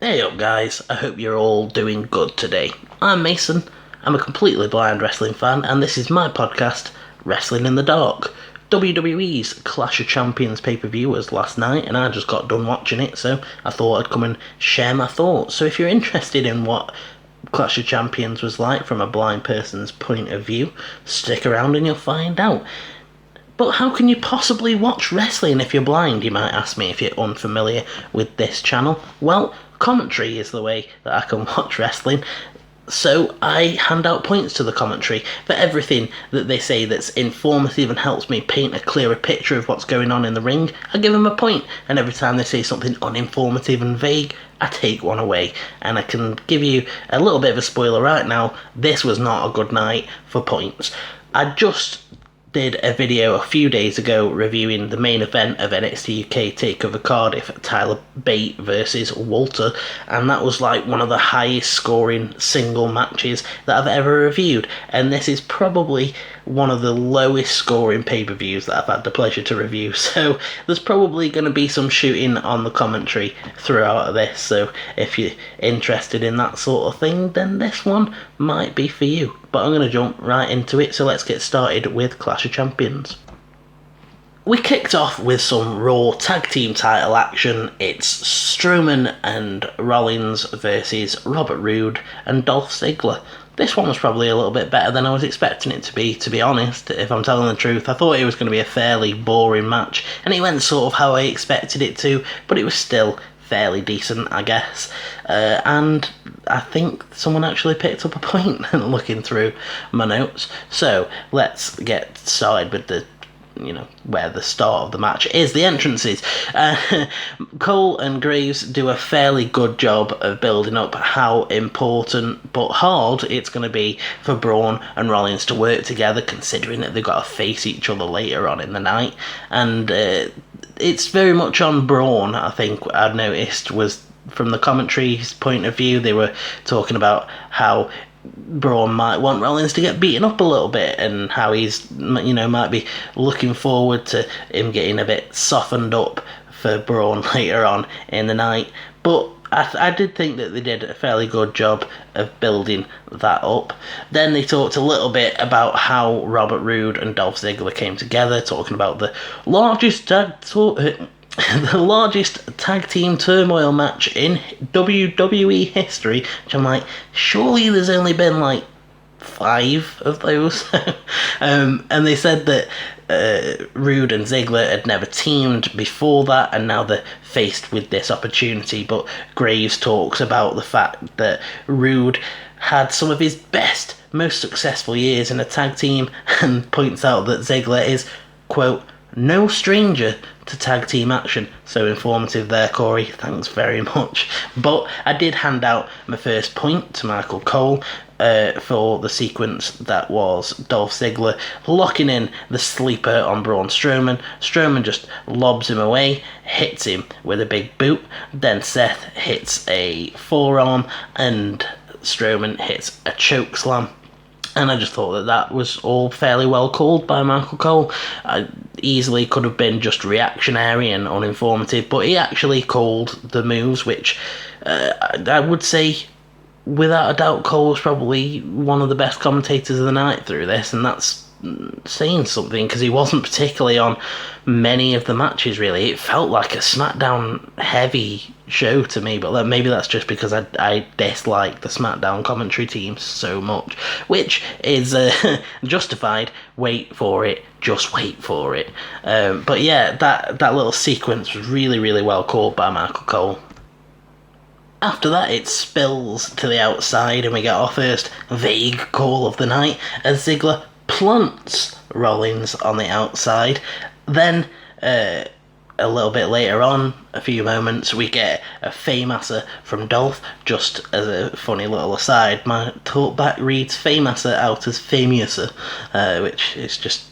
Hey up guys, I hope you're all doing good today. I'm Mason, I'm a completely blind wrestling fan and this is my podcast, Wrestling in the Dark. WWE's Clash of Champions pay-per-view was last night and I just got done watching it, so I thought I'd come and share my thoughts. So if you're interested in what Clash of Champions was like from a blind person's point of view, stick around and you'll find out. But how can you possibly watch wrestling if you're blind, you might ask me if you're unfamiliar with this channel? Well, commentary is the way that I can watch wrestling. So I hand out points to the commentary for everything that they say that's informative and helps me paint a clearer picture of what's going on in the ring. I give them a point, and every time they say something uninformative and vague, I take one away. And I can give you a little bit of a spoiler right now, this was not a good night for points. I just did a video a few days ago reviewing the main event of NXT UK TakeOver Cardiff, Tyler Bate versus Walter, and that was like one of the highest scoring single matches that I've ever reviewed, and this is probably one of the lowest scoring pay-per-views that I've had the pleasure to review, so there's probably going to be some shooting on the commentary throughout this, so if you're interested in that sort of thing, then this one might be for you. But I'm going to jump right into it, so let's get started with Clash of Champions. We kicked off with some Raw Tag Team title action. It's Strowman and Rollins versus Robert Roode and Dolph Ziggler. This one was probably a little bit better than I was expecting it to be honest, if I'm telling the truth. I thought it was going to be a fairly boring match, and it went sort of how I expected it to, but it was still fairly decent, I guess. And I think someone actually picked up a point looking through my notes. So let's get started with the where the start of the match is, the entrances. Cole and Graves do a fairly good job of building up how important but hard it's going to be for Braun and Rollins to work together, considering that they've got to face each other later on in the night. And it's very much on Braun, I think. I've noticed was from the commentary's point of view, they were talking about how Braun might want Rollins to get beaten up a little bit, and how he's might be looking forward to him getting a bit softened up for Braun later on in the night. But I did think that they did a fairly good job of building that up. Then they talked a little bit about how Robert Roode and Dolph Ziggler came together, talking about the largest tag team turmoil match in WWE history, which I'm like, surely there's only been like 5 of those. And they said that Roode and Ziggler had never teamed before that, and now they're faced with this opportunity. But Graves talks about the fact that Roode had some of his best, most successful years in a tag team, and points out that Ziggler is, quote, no stranger to tag team action. So informative there, Corey, thanks very much. But I did hand out my first point to Michael Cole for the sequence that was Dolph Ziggler locking in the sleeper on Braun Strowman. Strowman just lobs him away, hits him with a big boot, then Seth hits a forearm and Strowman hits a choke slam. And I just thought that was all fairly well called by Michael Cole. I easily could have been just reactionary and uninformative, but he actually called the moves, which I would say, without a doubt, Cole was probably one of the best commentators of the night through this, and that's saying something, because he wasn't particularly on many of the matches, really. It felt like a SmackDown heavy show to me, but maybe that's just because I dislike the SmackDown commentary team so much, which is justified. Wait for it, just wait for it. But yeah, that little sequence was really, really well called by Michael Cole. After that, it spills to the outside and we get our first vague call of the night as Ziggler plants Rollins on the outside. Then a little bit later on, a few moments, we get a Faymaster from Dolph. Just as a funny little aside, my talkback reads Faymaster out as Famiuser, which is just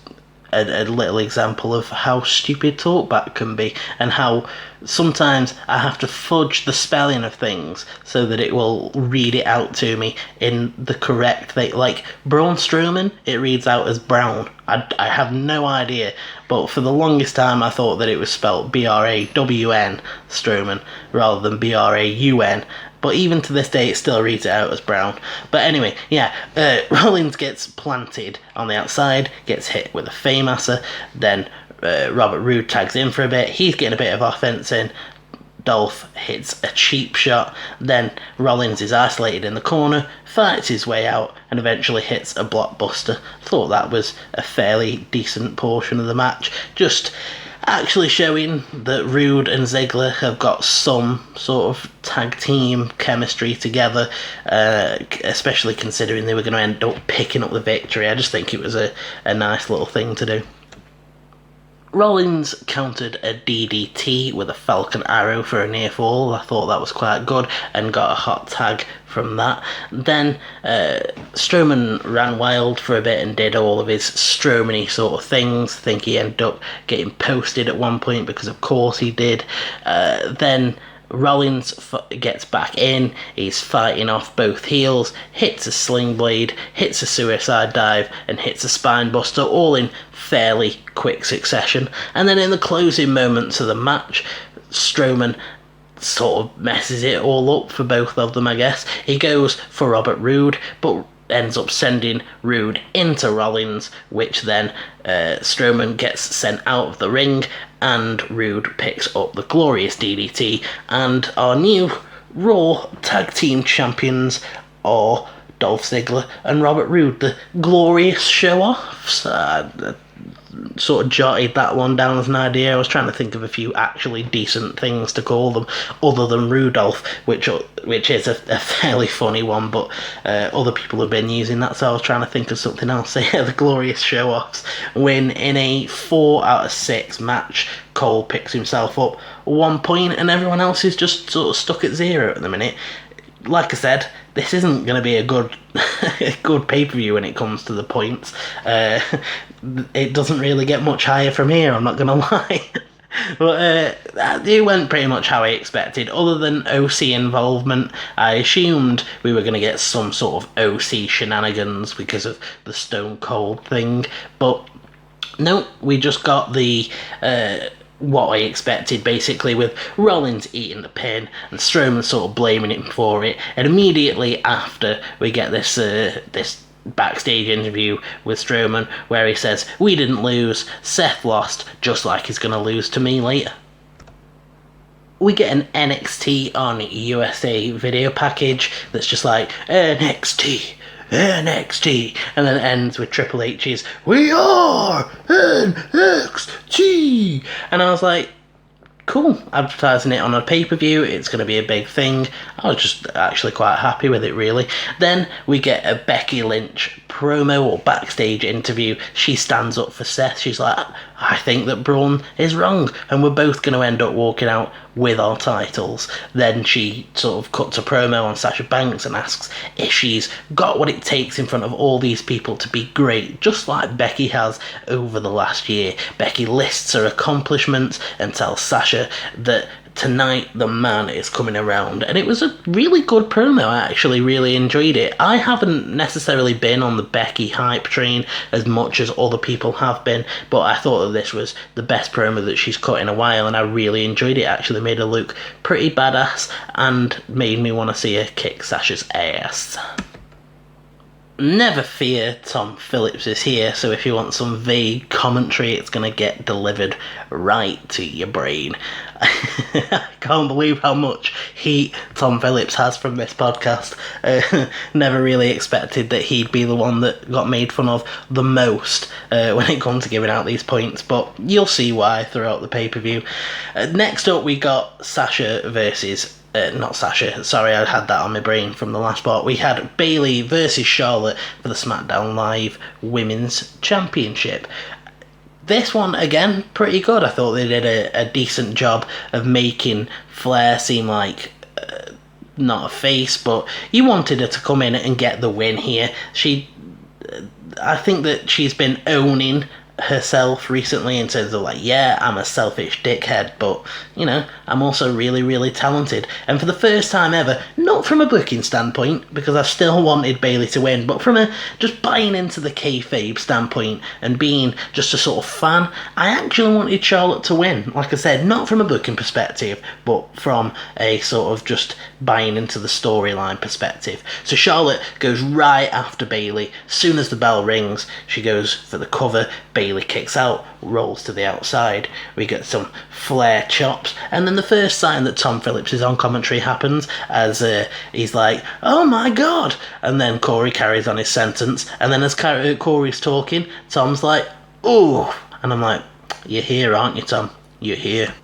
a little example of how stupid talkback can be, and how sometimes I have to fudge the spelling of things so that it will read it out to me in the correct thing. Like Braun Strowman, it reads out as Brown, I have no idea, but for the longest time I thought that it was spelt Brawn, Strowman, rather than Braun. But even to this day, it still reads it out as Brown. But anyway, yeah, Rollins gets planted on the outside, gets hit with a Faymaster, then Robert Roode tags in for a bit. He's getting a bit of offense in. Dolph hits a cheap shot, then Rollins is isolated in the corner, fights his way out, and eventually hits a blockbuster. Thought that was a fairly decent portion of the match. Just actually showing that Roode and Ziggler have got some sort of tag team chemistry together, especially considering they were going to end up picking up the victory. I just think it was a nice little thing to do. Rollins countered a DDT with a Falcon Arrow for a near fall. I thought that was quite good and got a hot tag from that. Then Strowman ran wild for a bit and did all of his Strowman-y sort of things. I think he ended up getting posted at one point because of course he did. Then Rollins gets back in, he's fighting off both heels, hits a sling blade, hits a suicide dive, and hits a spine buster, all in fairly quick succession. And then in the closing moments of the match, Strowman sort of messes it all up for both of them, I guess. He goes for Robert Roode, but ends up sending Roode into Rollins, which then Strowman gets sent out of the ring, and Roode picks up the glorious DDT, and our new Raw Tag Team Champions are Dolph Ziggler and Robert Roode, the glorious show-offs. Sort of jotted that one down as an idea. I was trying to think of a few actually decent things to call them other than Rudolph, which is a fairly funny one, but other people have been using that, so I was trying to think of something else. So yeah, the glorious show-offs win in a 4 out of 6 match. Cole picks himself up 1 point and everyone else is just sort of stuck at 0 at the minute. Like I said, this isn't going to be a good good pay-per-view when it comes to the points. It doesn't really get much higher from here, I'm not going to lie. But it went pretty much how I expected. Other than OC involvement, I assumed we were going to get some sort of OC shenanigans because of the Stone Cold thing. But no, we just got the what I expected, basically, with Rollins eating the pin and Strowman sort of blaming him for it. And immediately after, we get this this backstage interview with Strowman where he says, "We didn't lose, Seth lost, just like he's going to lose to me later." We get an NXT on USA video package that's just like, NXT, NXT, and then it ends with Triple H's, "We are NXT," and I was like, cool, advertising it on a pay-per-view, it's going to be a big thing. I was just actually quite happy with it, really. Then we get a Becky Lynch promo or backstage interview. She stands up for Seth. She's like, "I think that Braun is wrong and we're both going to end up walking out with our titles." Then she sort of cuts a promo on Sasha Banks and asks if she's got what it takes in front of all these people to be great, just like Becky has over the last year. Becky lists her accomplishments and tells Sasha that tonight the man is coming around, and it was a really good promo. I actually really enjoyed it. I haven't necessarily been on the Becky hype train as much as other people have been, but I thought that this was the best promo that she's cut in a while, and I really enjoyed it. Actually made her look pretty badass and made me want to see her kick Sasha's ass. Never fear, Tom Phillips is here, so if you want some vague commentary, it's going to get delivered right to your brain. I can't believe how much heat Tom Phillips has from this podcast. Never really expected that he'd be the one that got made fun of the most when it comes to giving out these points, but you'll see why throughout the pay-per-view. Next up, we got Sasha versus... not Sasha, sorry, I had that on my brain from the last part. We had Bayley versus Charlotte for the SmackDown Live Women's Championship. This one, again, pretty good. I thought they did a decent job of making Flair seem like not a face, but you wanted her to come in and get the win here. I think that she's been owning herself recently in terms of like, yeah, I'm a selfish dickhead, but, you know, I'm also really, really talented. And for the first time ever, not from a booking standpoint, because I still wanted Bayley to win, but from a just buying into the kayfabe standpoint and being just a sort of fan, I actually wanted Charlotte to win. Like I said, not from a booking perspective, but from a sort of just buying into the storyline perspective. So Charlotte goes right after Bayley. As soon as the bell rings, she goes for the cover. Bayley kicks out, rolls to the outside. We get some Flair chops, and then the first sign that Tom Phillips is on commentary happens as he's like, "Oh my god!" And then Corey carries on his sentence, and then as Corey's talking, Tom's like, "Ooh," and I'm like, "You're here, aren't you, Tom? You're here."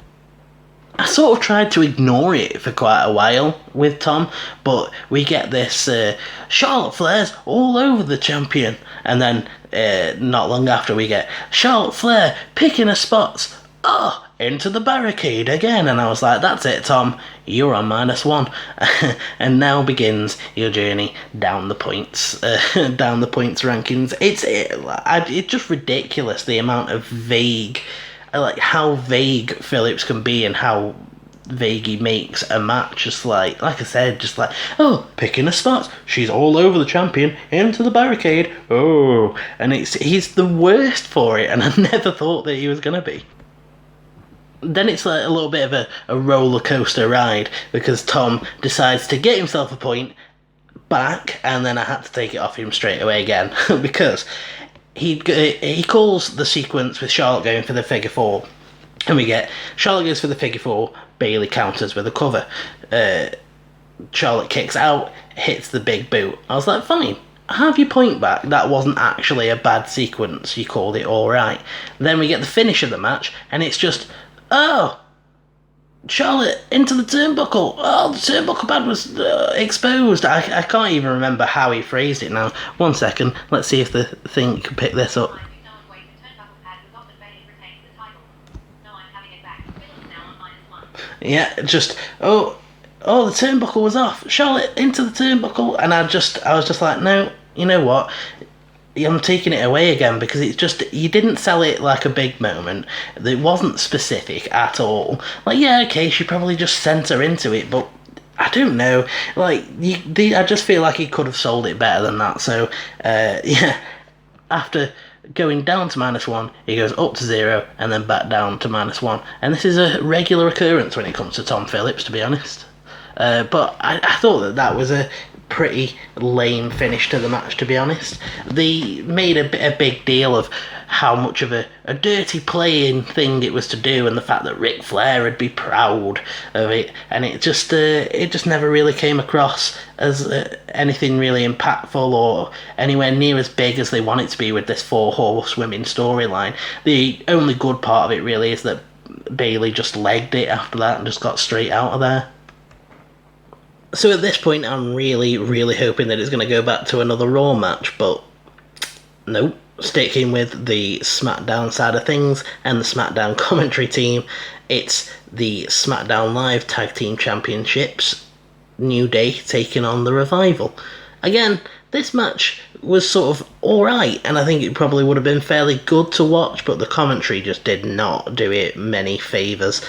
I sort of tried to ignore it for quite a while with Tom, but we get this Charlotte Flair's all over the champion, and then not long after we get Charlotte Flair picking her spots, into the barricade again, and I was like, that's it, Tom, you're on -1. And now begins your journey down the points rankings. It's just ridiculous the amount of like how vague Phillips can be and how vague he makes a match. Just like I said, just like, picking a spot, she's all over the champion, into the barricade, and he's the worst for it, and I never thought that he was gonna be. Then it's like a little bit of a roller coaster ride, because Tom decides to get himself a point back, and then I had to take it off him straight away again because he calls the sequence with Charlotte going for the figure 4, and we get Charlotte goes for the figure 4, Bayley counters with a cover, Charlotte kicks out, hits the big boot. I was like, fine, have your point back, that wasn't actually a bad sequence, you called it alright. Then we get the finish of the match, and it's just, Charlotte into the turnbuckle. The turnbuckle pad was exposed. I can't even remember how he phrased it now. 1 second. Let's see if the thing can pick this up. Yeah, just the turnbuckle was off. Charlotte into the turnbuckle, and I was just like, no, you know what? I'm taking it away again, because it's just, you didn't sell it like a big moment. It wasn't specific at all. Like, yeah, okay, she probably just sent her into it, but I don't know. Like, I just feel like he could have sold it better than that. So, yeah, after going down to -1, he goes up to 0 and then back down to -1. And this is a regular occurrence when it comes to Tom Phillips, to be honest. But I thought that was a pretty lame finish to the match, to be honest. They made a big deal of how much of a dirty playing thing it was to do, and the fact that Ric Flair would be proud of it, and it just never really came across as anything really impactful or anywhere near as big as they want it to be with this 4 horsewomen storyline. The only good part of it really is that Bayley just legged it after that and just got straight out of there. So at this point, I'm really, really hoping that it's going to go back to another Raw match, but nope. Sticking with the SmackDown side of things and the SmackDown commentary team, it's the SmackDown Live Tag Team Championships, New Day taking on The Revival. Again, this match was sort of alright, and I think it probably would have been fairly good to watch, but the commentary just did not do it many favours.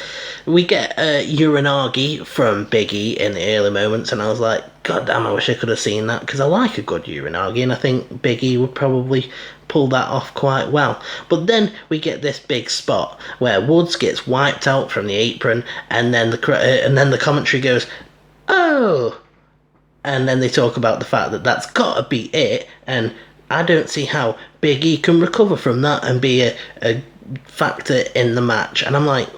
We get Uranagi from Big E in the early moments, and I was like, God damn, I wish I could have seen that, because I like a good Uranagi, and I think Big E would probably pull that off quite well. But then we get this big spot where Woods gets wiped out from the apron, and then the commentary goes, oh! And then they talk about the fact that that's got to be it, and I don't see how Big E can recover from that and be a factor in the match. And I'm like,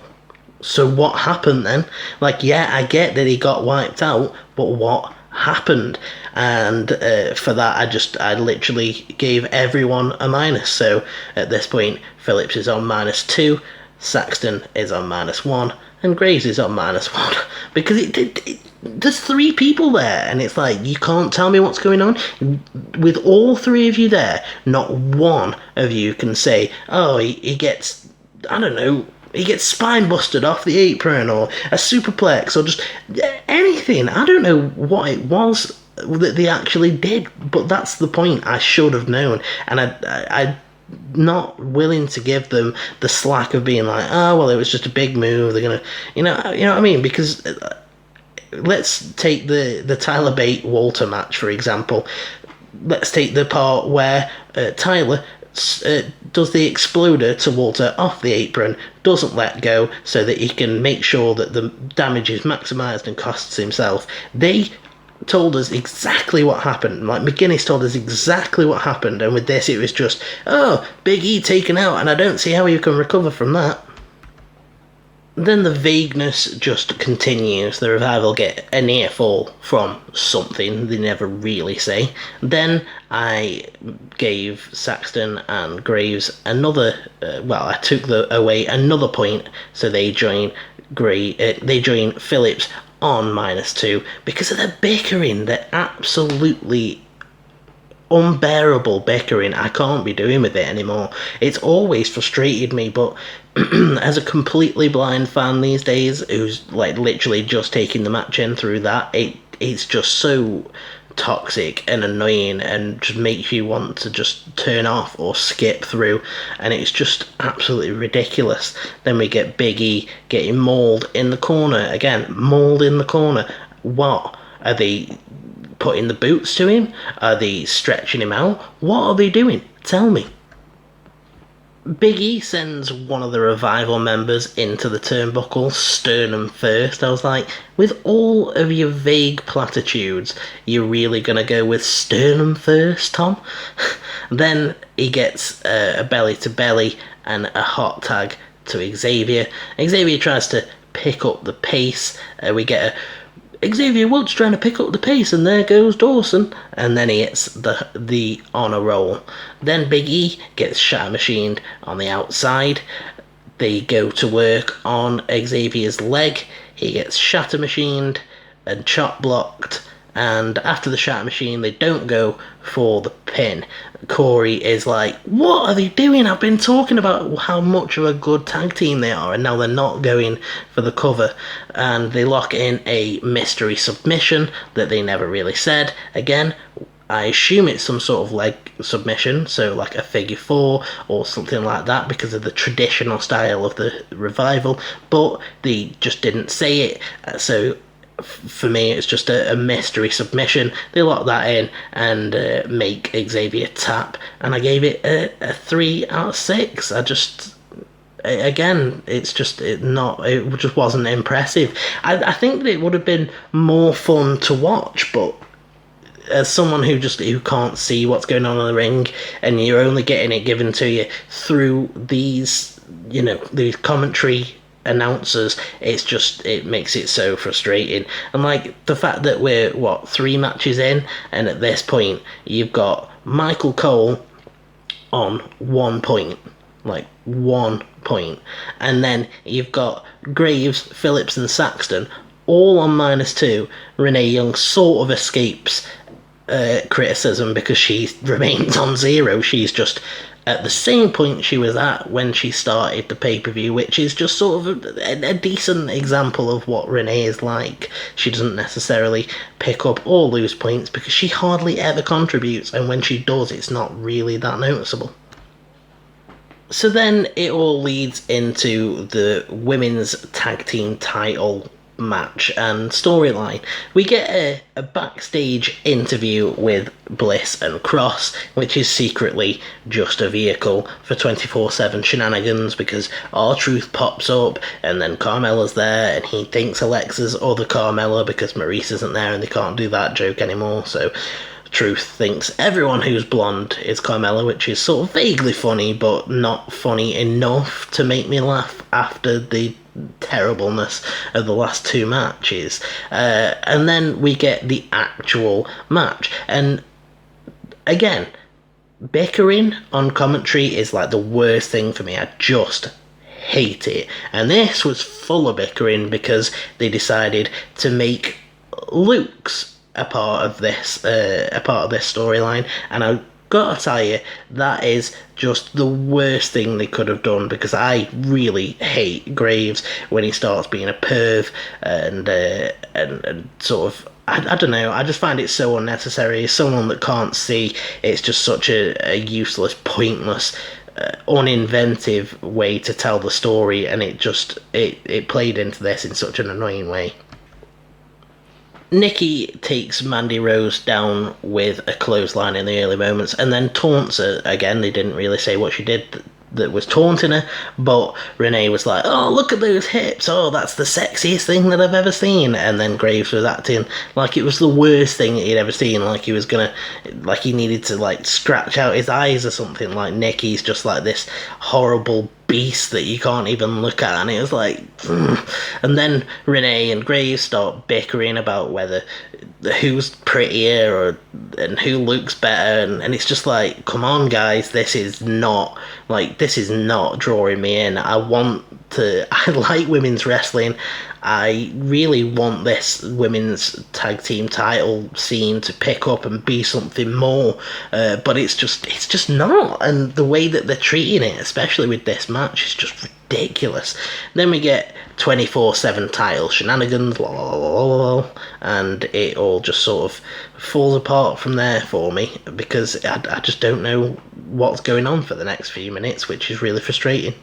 so what happened then? Like, yeah, I get that he got wiped out, but what happened? And for that, I literally gave everyone a minus. So at this point, Phillips is on -2, Saxton is on -1, and Graves is on -1, because there's 3 people there, and it's like, you can't tell me what's going on. With all 3 of you there, not one of you can say, oh, he gets, I don't know, he gets spine busted off the apron, or a superplex, or just anything. I don't know what it was that they actually did, but that's the point. I should have known, and I not willing to give them the slack of being like, oh, well, it was just a big move. They're gonna, you know what I mean? Because let's take the Tyler Bate Walter match, for example. Let's take the part where Tyler does the exploder to Walter off the apron, doesn't let go so that he can make sure that the damage is maximised and costs himself. They told us exactly what happened. Like, McGuinness told us exactly what happened, and with this it was just, oh, Big E taken out, and I don't see how you can recover from that. Then the vagueness just continues. The Revival get a near fall from something, they never really say. Then I gave Saxton and Graves another, I took away another point, so they join Phillips on -2 because of the bickering. They're absolutely unbearable bickering. I can't be doing with it anymore. It's always frustrated me, but as a completely blind fan these days who's like literally just taking the match in through that, it's just so toxic and annoying and just makes you want to just turn off or skip through, and it's just absolutely ridiculous. Then we get Big E getting mauled in the corner again. Mauled in the corner. What are they putting the boots to him? Are they stretching him out? What are they doing? Tell me. Big E sends one of the Revival members into the turnbuckle, sternum first. I was like, with all of your vague platitudes, you're really going to go with sternum first, Tom? Then he gets a belly-to-belly and a hot tag to Xavier. Xavier tries to pick up the pace. We get a Xavier Woods trying to pick up the pace, and there goes Dawson, and then he hits the honor roll. Then Big E gets shatter machined on the outside. They go to work on Xavier's leg. He gets shatter machined and chop blocked, and after the shatter machine they don't go for the pin. Corey is like, what are they doing? I've been talking about how much of a good tag team they are, and now they're not going for the cover. And they lock in a mystery submission that they never really said. Again, I assume it's some sort of leg submission, so like a figure 4 or something like that, because of the traditional style of the Revival, but they just didn't say it. So for me, it's just a mystery submission. They lock that in and make Xavier tap, and I gave it a 3 out of 6. Again, it just wasn't impressive. I think that it would have been more fun to watch, but as someone who can't see what's going on in the ring, and you're only getting it given to you through these commentary announcers, it makes it so frustrating. And like the fact that we're 3 matches in, and at this point you've got Michael Cole on 1 point, like 1 point, and then you've got Graves, Phillips and Saxton all on -2. Renee Young sort of escapes criticism because she remains on 0. She's just at the same point she was at when she started the pay-per-view, which is just sort of a decent example of what Renee is like. She doesn't necessarily pick up or lose points because she hardly ever contributes, and when she does, it's not really that noticeable. So then it all leads into the women's tag team title match and storyline. We get a backstage interview with Bliss and Cross, which is secretly just a vehicle for 24/7 shenanigans, because R-Truth pops up and then Carmella's there and he thinks Alexa's other Carmella because Maurice isn't there and they can't do that joke anymore, so Truth thinks everyone who's blonde is Carmella, which is sort of vaguely funny but not funny enough to make me laugh after the terribleness of the last 2 matches. And then we get the actual match, and again, bickering on commentary is like the worst thing for me. I just hate it, and this was full of bickering because they decided to make Luke's a part of this storyline, and gotta tell you, that is just the worst thing they could have done, because I really hate Graves when he starts being a perv and sort of, I don't know, I just find it so unnecessary. Someone that can't see, it's just such a useless, pointless, uninventive way to tell the story, and it played into this in such an annoying way. Nikki takes Mandy Rose down with a clothesline in the early moments and then taunts her again. They didn't really say what she did that was taunting her, but Renee was like, oh, look at those hips, oh, that's the sexiest thing that I've ever seen. And then Graves was acting like it was the worst thing he'd ever seen, like he was gonna, like he needed to like scratch out his eyes or something, like Nikki's just like this horrible beast that you can't even look at. And it was like, and then Renee and Graves start bickering about whether who's prettier and who looks better, and it's just like, come on guys, this is not drawing me in. I like women's wrestling. I really want this women's tag team title scene to pick up and be something more, but it's just not. And the way that they're treating it, especially with this match, is just ridiculous. Then we get 24/7 title shenanigans, and it all just sort of falls apart from there for me, because I just don't know what's going on for the next few minutes, which is really frustrating.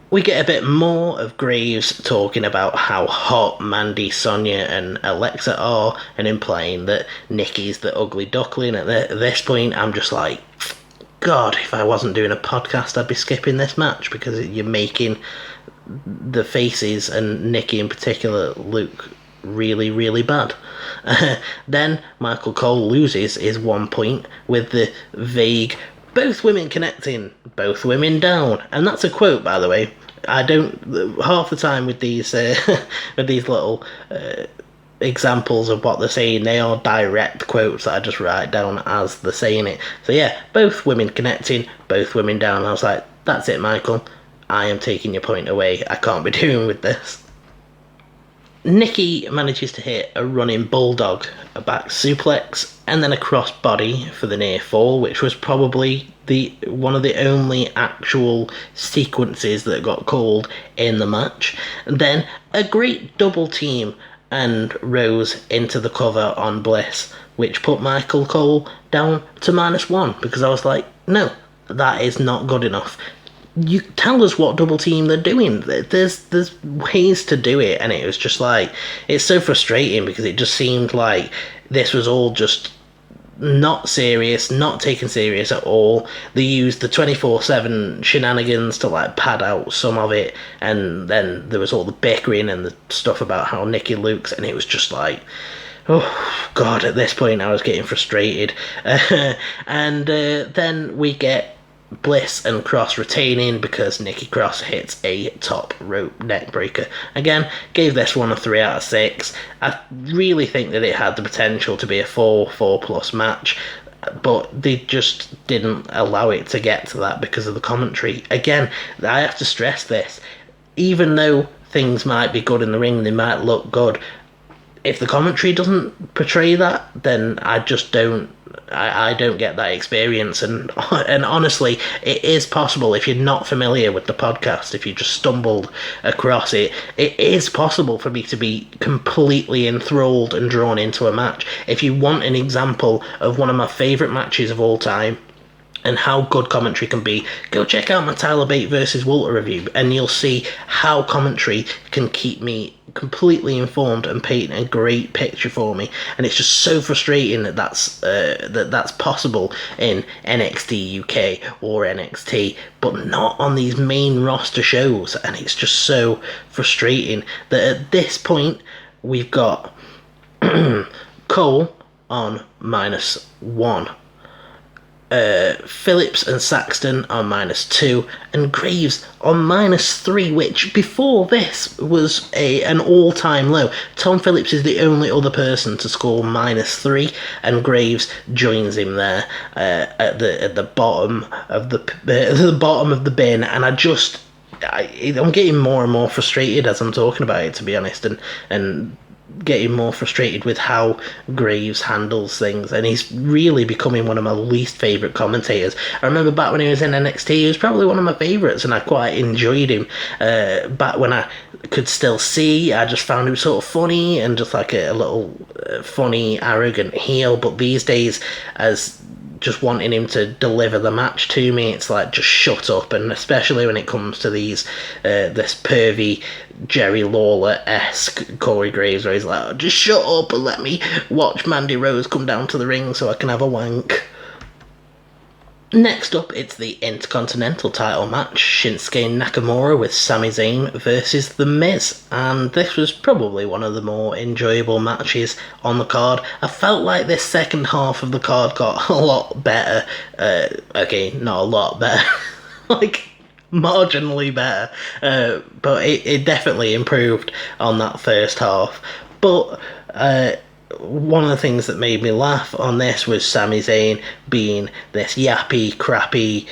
We get a bit more of Graves talking about how hot Mandy, Sonya and Alexa are, and implying that Nikki's the ugly duckling. At this point, I'm just like, God, if I wasn't doing a podcast, I'd be skipping this match, because you're making the faces, and Nikki in particular, look really, really bad. Then Michael Cole loses his 1 point with the vague, both women connecting, both women down. And that's a quote, by the way. I don't, half the time with these with these little examples of what they're saying, they are direct quotes that I just write down as they're saying it. So yeah, both women connecting, both women down. I was like, that's it, Michael, I am taking your point away. I can't be doing with this. Nikki manages to hit a running bulldog, a back suplex, and then a cross body for the near fall, which was probably one of the only actual sequences that got called in the match. And then a great double team and Rose into the cover on Bliss, which put Michael Cole down to -1, because I was like, no, that is not good enough. You tell us what double team they're doing. There's ways to do it, and it was just like, it's so frustrating, because it just seemed like this was all just not serious, not taken serious at all. They used the 24/7 shenanigans to like pad out some of it, and then there was all the bickering and the stuff about how Nikki looks, and it was just like, oh God, at this point I was getting frustrated. And then we get Bliss and Cross retaining, because Nikki Cross hits a top rope neck breaker. Again, gave this one a 3 out of 6. I really think that it had the potential to be a 4+ match, but they just didn't allow it to get to that because of the commentary. Again, I have to stress this, even though things might be good in the ring, they might look good, if the commentary doesn't portray that, then I just don't get that experience. And honestly, it is possible, if you're not familiar with the podcast, if you just stumbled across it, it is possible for me to be completely enthralled and drawn into a match. If you want an example of one of my favourite matches of all time and how good commentary can be, go check out my Tyler Bate versus Walter review, and you'll see how commentary can keep me completely informed and paint a great picture for me. And it's just so frustrating that that's possible in NXT UK or NXT, but not on these main roster shows. And it's just so frustrating that at this point we've got Cole on -1, Phillips and Saxton on -2, and Graves on -3, which before this was an all-time low. Tom Phillips is the only other person to score -3, and Graves joins him there at the bottom of the bottom of the bin. And I'm getting more and more frustrated as I'm talking about it, to be honest, and getting more frustrated with how Graves handles things, and he's really becoming one of my least favourite commentators. I remember back when he was in NXT, he was probably one of my favourites, and I quite enjoyed him. Back when I could still see, I just found him sort of funny and just like a little funny, arrogant heel. But these days, as just wanting him to deliver the match to me, it's like, just shut up. And especially when it comes to these this pervy Jerry Lawler-esque Corey Graves, where he's like, oh, just shut up and let me watch Mandy Rose come down to the ring so I can have a wank. Next up, it's the Intercontinental title match, Shinsuke Nakamura with Sami Zayn versus The Miz, and this was probably one of the more enjoyable matches on the card. I felt like this second half of the card got a lot better, okay, not a lot better, like marginally better, but it definitely improved on that first half. But one of the things that made me laugh on this was Sami Zayn being this yappy, crappy,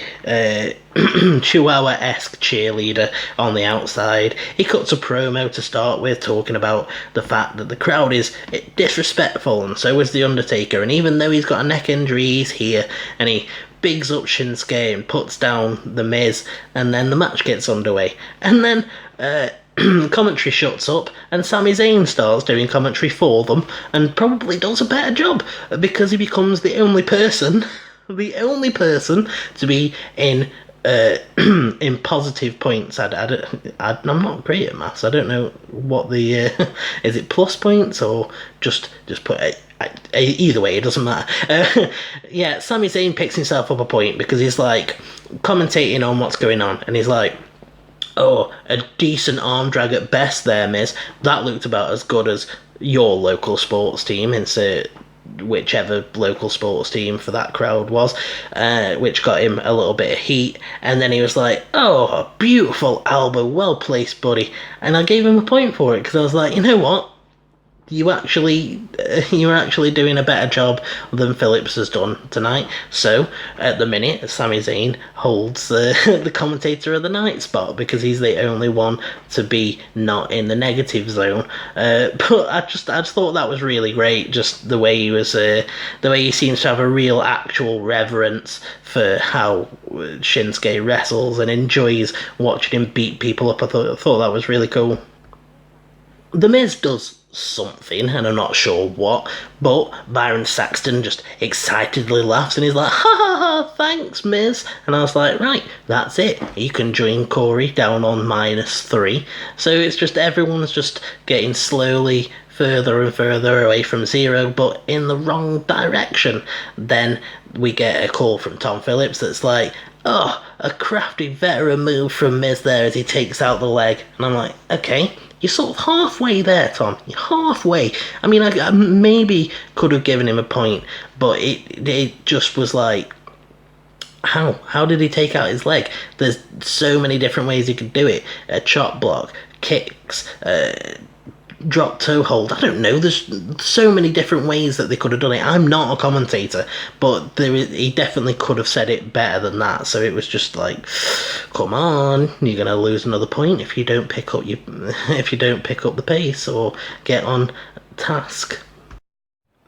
Chihuahua-esque cheerleader on the outside. He cuts a promo to start with, talking about the fact that the crowd is disrespectful, and so is The Undertaker, and even though he's got a neck injury, he's here, and he bigs up Shinsuke and puts down The Miz, and then the match gets underway. And then commentary shuts up, and Sami Zayn starts doing commentary for them, and probably does a better job, because he becomes the only person to be in positive points. I'm not great at maths. I don't know what the is it plus points or just put it. Either way, it doesn't matter. Yeah, Sami Zayn picks himself up a point because he's like commentating on what's going on, and he's like, oh, a decent arm drag at best there, Miz. That looked about as good as your local sports team, insert whichever local sports team for that crowd was, which got him a little bit of heat. And then he was like, oh, a beautiful elbow, well placed, buddy. And I gave him a point for it, because I was like, you know what? You were actually doing a better job than Phillips has done tonight. So at the minute, Sami Zayn holds the commentator of the night spot, because he's the only one to be not in the negative zone. But I just thought that was really great. Just the way he was, the way he seems to have a real actual reverence for how Shinsuke wrestles and enjoys watching him beat people up. I thought that was really cool. The Miz does something, and I'm not sure what, but Byron Saxton just excitedly laughs, and he's like, ha ha ha, thanks, Miz. And I was like, right, that's it. You can join Corey down on -3. So it's just, everyone's just getting slowly further and further away from zero, but in the wrong direction. Then we get a call from Tom Phillips that's like, oh, a crafty veteran move from Miz there as he takes out the leg. And I'm like, okay, you're sort of halfway there, Tom. You're halfway. I mean, I maybe could have given him a point, but it just was like, how did he take out his leg? There's so many different ways he could do it. A chop block, kicks, drop toe hold. I don't know. There's so many different ways that they could have done it. I'm not a commentator, but he definitely could have said it better than that. So it was just like, come on, you're gonna lose another point if you don't pick up the pace or get on task.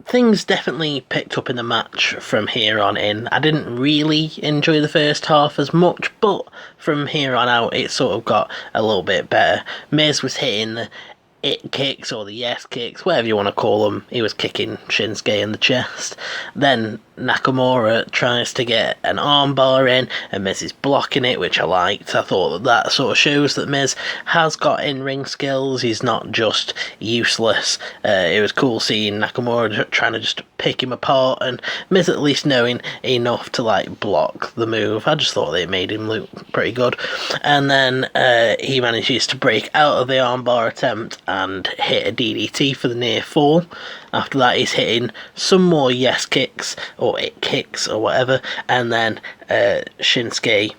Things definitely picked up in the match from here on in. I didn't really enjoy the first half as much, but from here on out it sort of got a little bit better. Miz was hitting the it kicks or the yes kicks, whatever you want to call them. He was kicking Shinsuke in the chest. Then Nakamura tries to get an armbar in, and Miz is blocking it, which I liked. I thought that sort of shows that Miz has got in-ring skills. He's not just useless. It was cool seeing Nakamura trying to just pick him apart, and Miz at least knowing enough to like block the move. I just thought they made him look pretty good. And then he manages to break out of the armbar attempt and hit a DDT for the near fall. After that, he's hitting some more yes kicks, or it kicks, or whatever, and then Shinsuke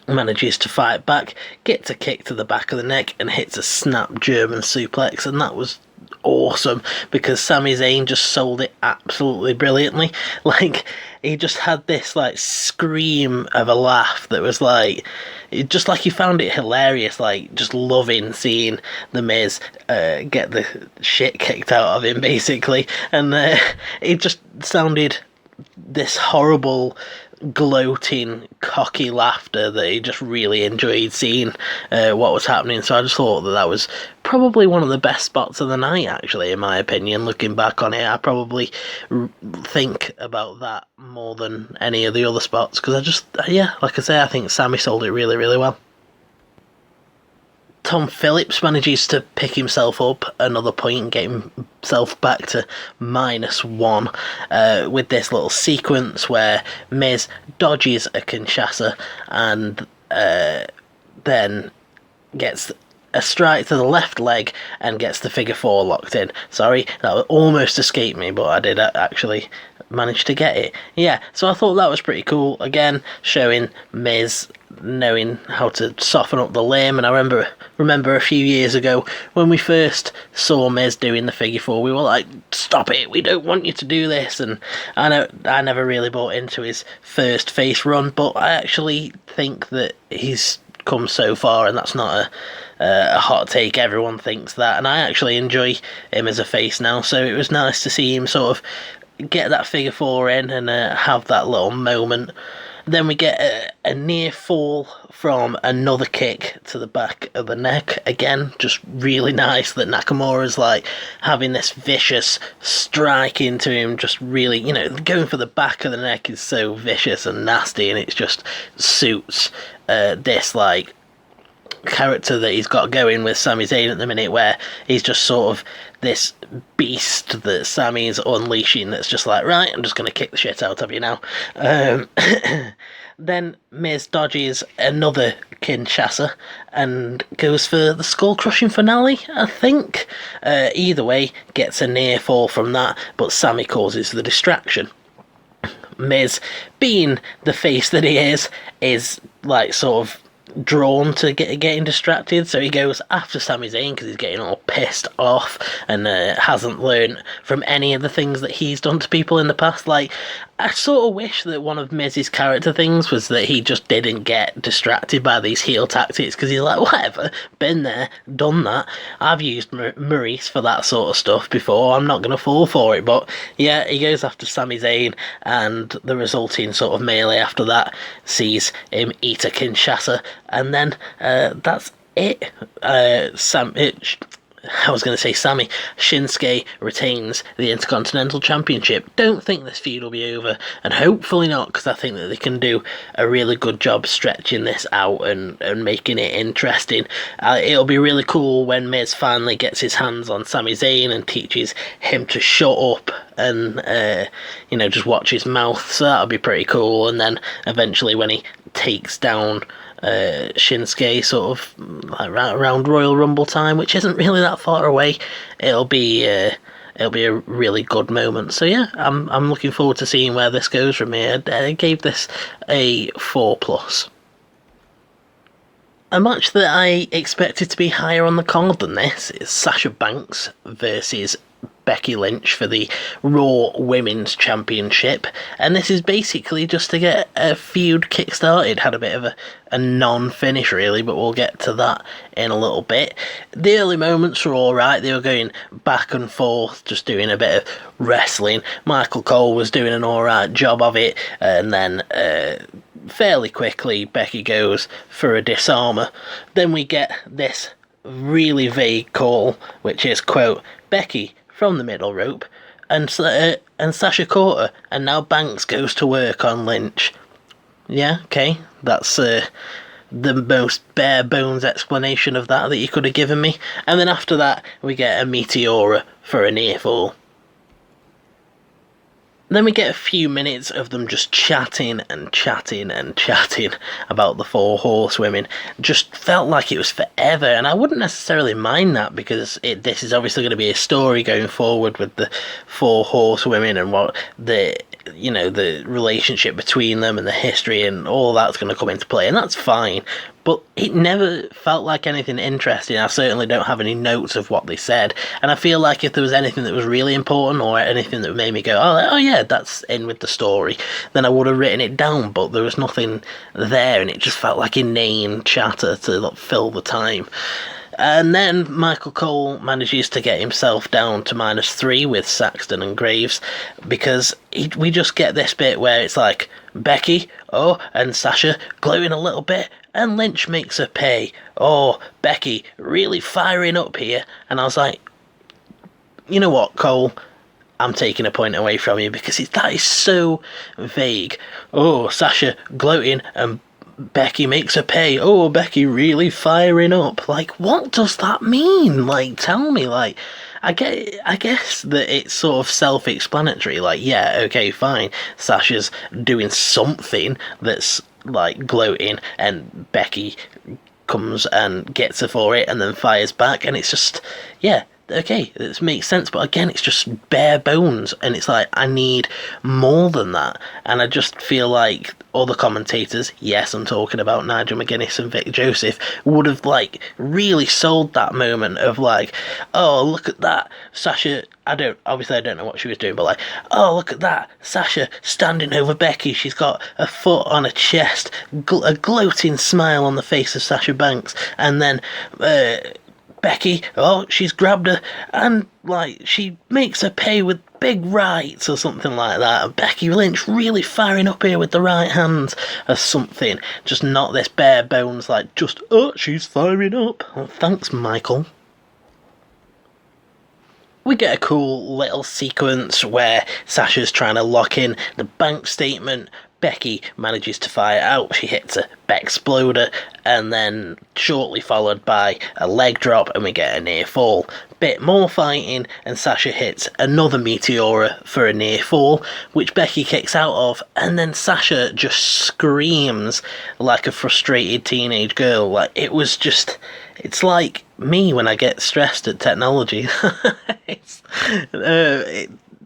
manages to fight back, gets a kick to the back of the neck, and hits a snap German suplex, and that was awesome, because Sami Zayn just sold it absolutely brilliantly. Like, he just had this like scream of a laugh that was like, just like he found it hilarious, like just loving seeing the Miz get the shit kicked out of him, basically. And it just sounded this horrible, gloating, cocky laughter that he just really enjoyed seeing what was happening. So I just thought that was probably one of the best spots of the night, actually, in my opinion. Looking back on it, I probably think about that more than any of the other spots, because like I say, I think Sammy sold it really, really well. Tom Phillips manages to pick himself up another point and get himself back to -1 with this little sequence where Miz dodges a Kinshasa and then gets a strike to the left leg and gets the figure 4 locked in. Sorry, that almost escaped me, but I did actually manage to get it. Yeah, so I thought that was pretty cool. Again, showing Miz knowing how to soften up the limb. And I remember a few years ago when we first saw Miz doing the figure 4, we were like, stop it, we don't want you to do this. And I never really bought into his first face run, but I actually think that he's come so far, and that's not a hot take. Everyone thinks that, and I actually enjoy him as a face now, so it was nice to see him sort of get that figure 4 in and have that little moment. Then we get a near fall from another kick to the back of the neck. Again, just really nice that Nakamura's like having this vicious strike into him, just really, going for the back of the neck is so vicious and nasty, and it just suits this like character that he's got going with Sami Zayn at the minute, where he's just sort of this beast that Sami's unleashing that's just like, right, I'm just going to kick the shit out of you now. Then Miz dodges another Kinshasa and goes for the skull-crushing finale, I think. Either way, gets a near fall from that, but Sami causes the distraction. Miz, being the face that he is like sort of drawn to getting distracted, so he goes after Sami Zayn because he's getting all pissed off and hasn't learned from any of the things that he's done to people in the past. Like, I sort of wish that one of Miz's character things was that he just didn't get distracted by these heel tactics, because he's like, whatever, been there, done that, I've used Maurice for that sort of stuff before, I'm not going to fall for it. But yeah, he goes after Sami Zayn, and the resulting sort of melee after that sees him eat a Kinshasa, and then that's it. Sami. Shinsuke retains the Intercontinental Championship. Don't think this feud will be over, and hopefully not, because I think that they can do a really good job stretching this out and making it interesting. It'll be really cool when Miz finally gets his hands on Sami Zayn and teaches him to shut up and just watch his mouth, so that'll be pretty cool. And then eventually when he takes down Shinsuke sort of like around Royal Rumble time, which isn't really that far away, it'll be a really good moment. So yeah, I'm looking forward to seeing where this goes from here. I gave this a 4+. A match that I expected to be higher on the card than this is Sasha Banks versus Becky Lynch for the Raw Women's Championship, and this is basically just to get a feud kick-started. Had a bit of a non-finish really, but we'll get to that in a little bit. The early moments were alright, they were going back and forth, just doing a bit of wrestling. Michael Cole was doing an alright job of it, and then fairly quickly Becky goes for a disarmer. Then we get this really vague call, which is, quote, Becky from the middle rope, and Sasha caught her, and now Banks goes to work on Lynch. Yeah, okay, that's the most bare bones explanation of that you could have given me. And then after that, we get a Meteora for a near fall. Then we get a few minutes of them just chatting and chatting and chatting about the Four Horsewomen. Just felt like it was forever, and I wouldn't necessarily mind that, because this is obviously going to be a story going forward with the Four Horsewomen and what the relationship between them and the history and all that's going to come into play, and that's fine. but it never felt like anything interesting. I certainly don't have any notes of what they said, and I feel like if there was anything that was really important or anything that made me go, oh yeah, that's in with the story, then I would have written it down, but there was nothing there, and it just felt like inane chatter to fill the time. And then Michael Cole manages to get himself down to -3 with Saxton and Graves, because we just get this bit where it's like Becky, and Sasha gloating a little bit, and Lynch makes her pay. Becky really firing up here. And I was like, you know what, Cole? I'm taking a point away from you, because that is so vague. Sasha gloating and Becky makes her pay. Becky really firing up. Like, what does that mean? Like, tell me. Like, I guess that it's sort of self-explanatory. Like, yeah, okay, fine. Sasha's doing something that's like gloating, and Becky comes and gets her for it, and then fires back, and it's just, yeah. Okay, it makes sense, but again, it's just bare bones, and it's like, I need more than that. And I just feel like other commentators, yes, I'm talking about Nigel McGuinness and Vic Joseph, would have like really sold that moment of like, look at that, Sasha. I don't know what she was doing, but like, look at that, Sasha standing over Becky. She's got a foot on her chest, a gloating smile on the face of Sasha Banks, and then Becky, she's grabbed her, and like she makes her pay with big rights or something like that. And Becky Lynch really firing up here with the right hands or something. Just not this bare bones, like just, she's firing up. Thanks, Michael. We get a cool little sequence where Sasha's trying to lock in the bank statement. Becky manages to fire out. She hits a Bexploder, and then shortly followed by a leg drop, and we get a near fall. Bit more fighting, and Sasha hits another Meteora for a near fall, which Becky kicks out of, and then Sasha just screams like a frustrated teenage girl. Like, it was just, it's like me when I get stressed at technology.